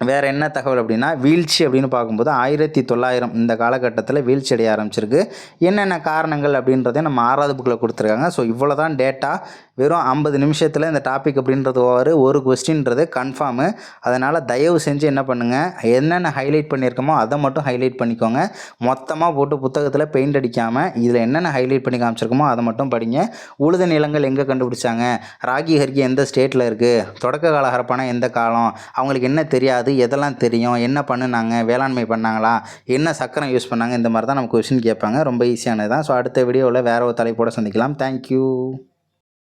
வேறு என்ன தகவல் அப்படின்னா, வீழ்ச்சி அப்படின்னு பார்க்கும்போது 1900 இந்த காலகட்டத்தில் வீழ்ச்சி அடைய ஆரம்பிச்சிருக்கு. என்னென்ன காரணங்கள் அப்படின்றத நம்ம 6வது புக்கில் கொடுத்துருக்காங்க. ஸோ இவ்வளோ தான் டேட்டா, வெறும் 50 நிமிஷத்தில் இந்த டாபிக் அப்படின்றது ஒரு கொஸ்டின்றது கன்ஃபார்மு. அதனால் தயவு செஞ்சு என்ன பண்ணுங்கள், என்னென்ன ஹைலைட் பண்ணியிருக்கோமோ அதை மட்டும் ஹைலைட் பண்ணிக்கோங்க. மொத்தமாக போட்டு புத்தகத்தில் பெயிண்ட் அடிக்காமல் இதில் என்னென்ன ஹைலைட் பண்ணி காமிச்சிருக்கோமோ அதை மட்டும் படிங்க. உழுத நிலங்கள் எங்கே கண்டுபிடிச்சாங்க, ராகி ஹர்கி எந்த ஸ்டேட்டில் இருக்குது, தொடக்க கால ஹரப்பானா எந்த காலம், அவங்களுக்கு என்ன தெரியாது, எதெல்லாம் தெரியும், என்ன பண்ணுனாங்க, வேளாண்மை பண்ணாங்களா, என்ன சக்கரம் யூஸ் பண்ணாங்க, இந்த மாதிரி தான் நமக்கு கொஸ்டின் கேட்பாங்க. ரொம்ப ஈஸியானது தான். ஸோ அடுத்த வீடியோவில் வேறு ஒரு தலைப்போடு சந்திக்கலாம். தேங்க்யூ.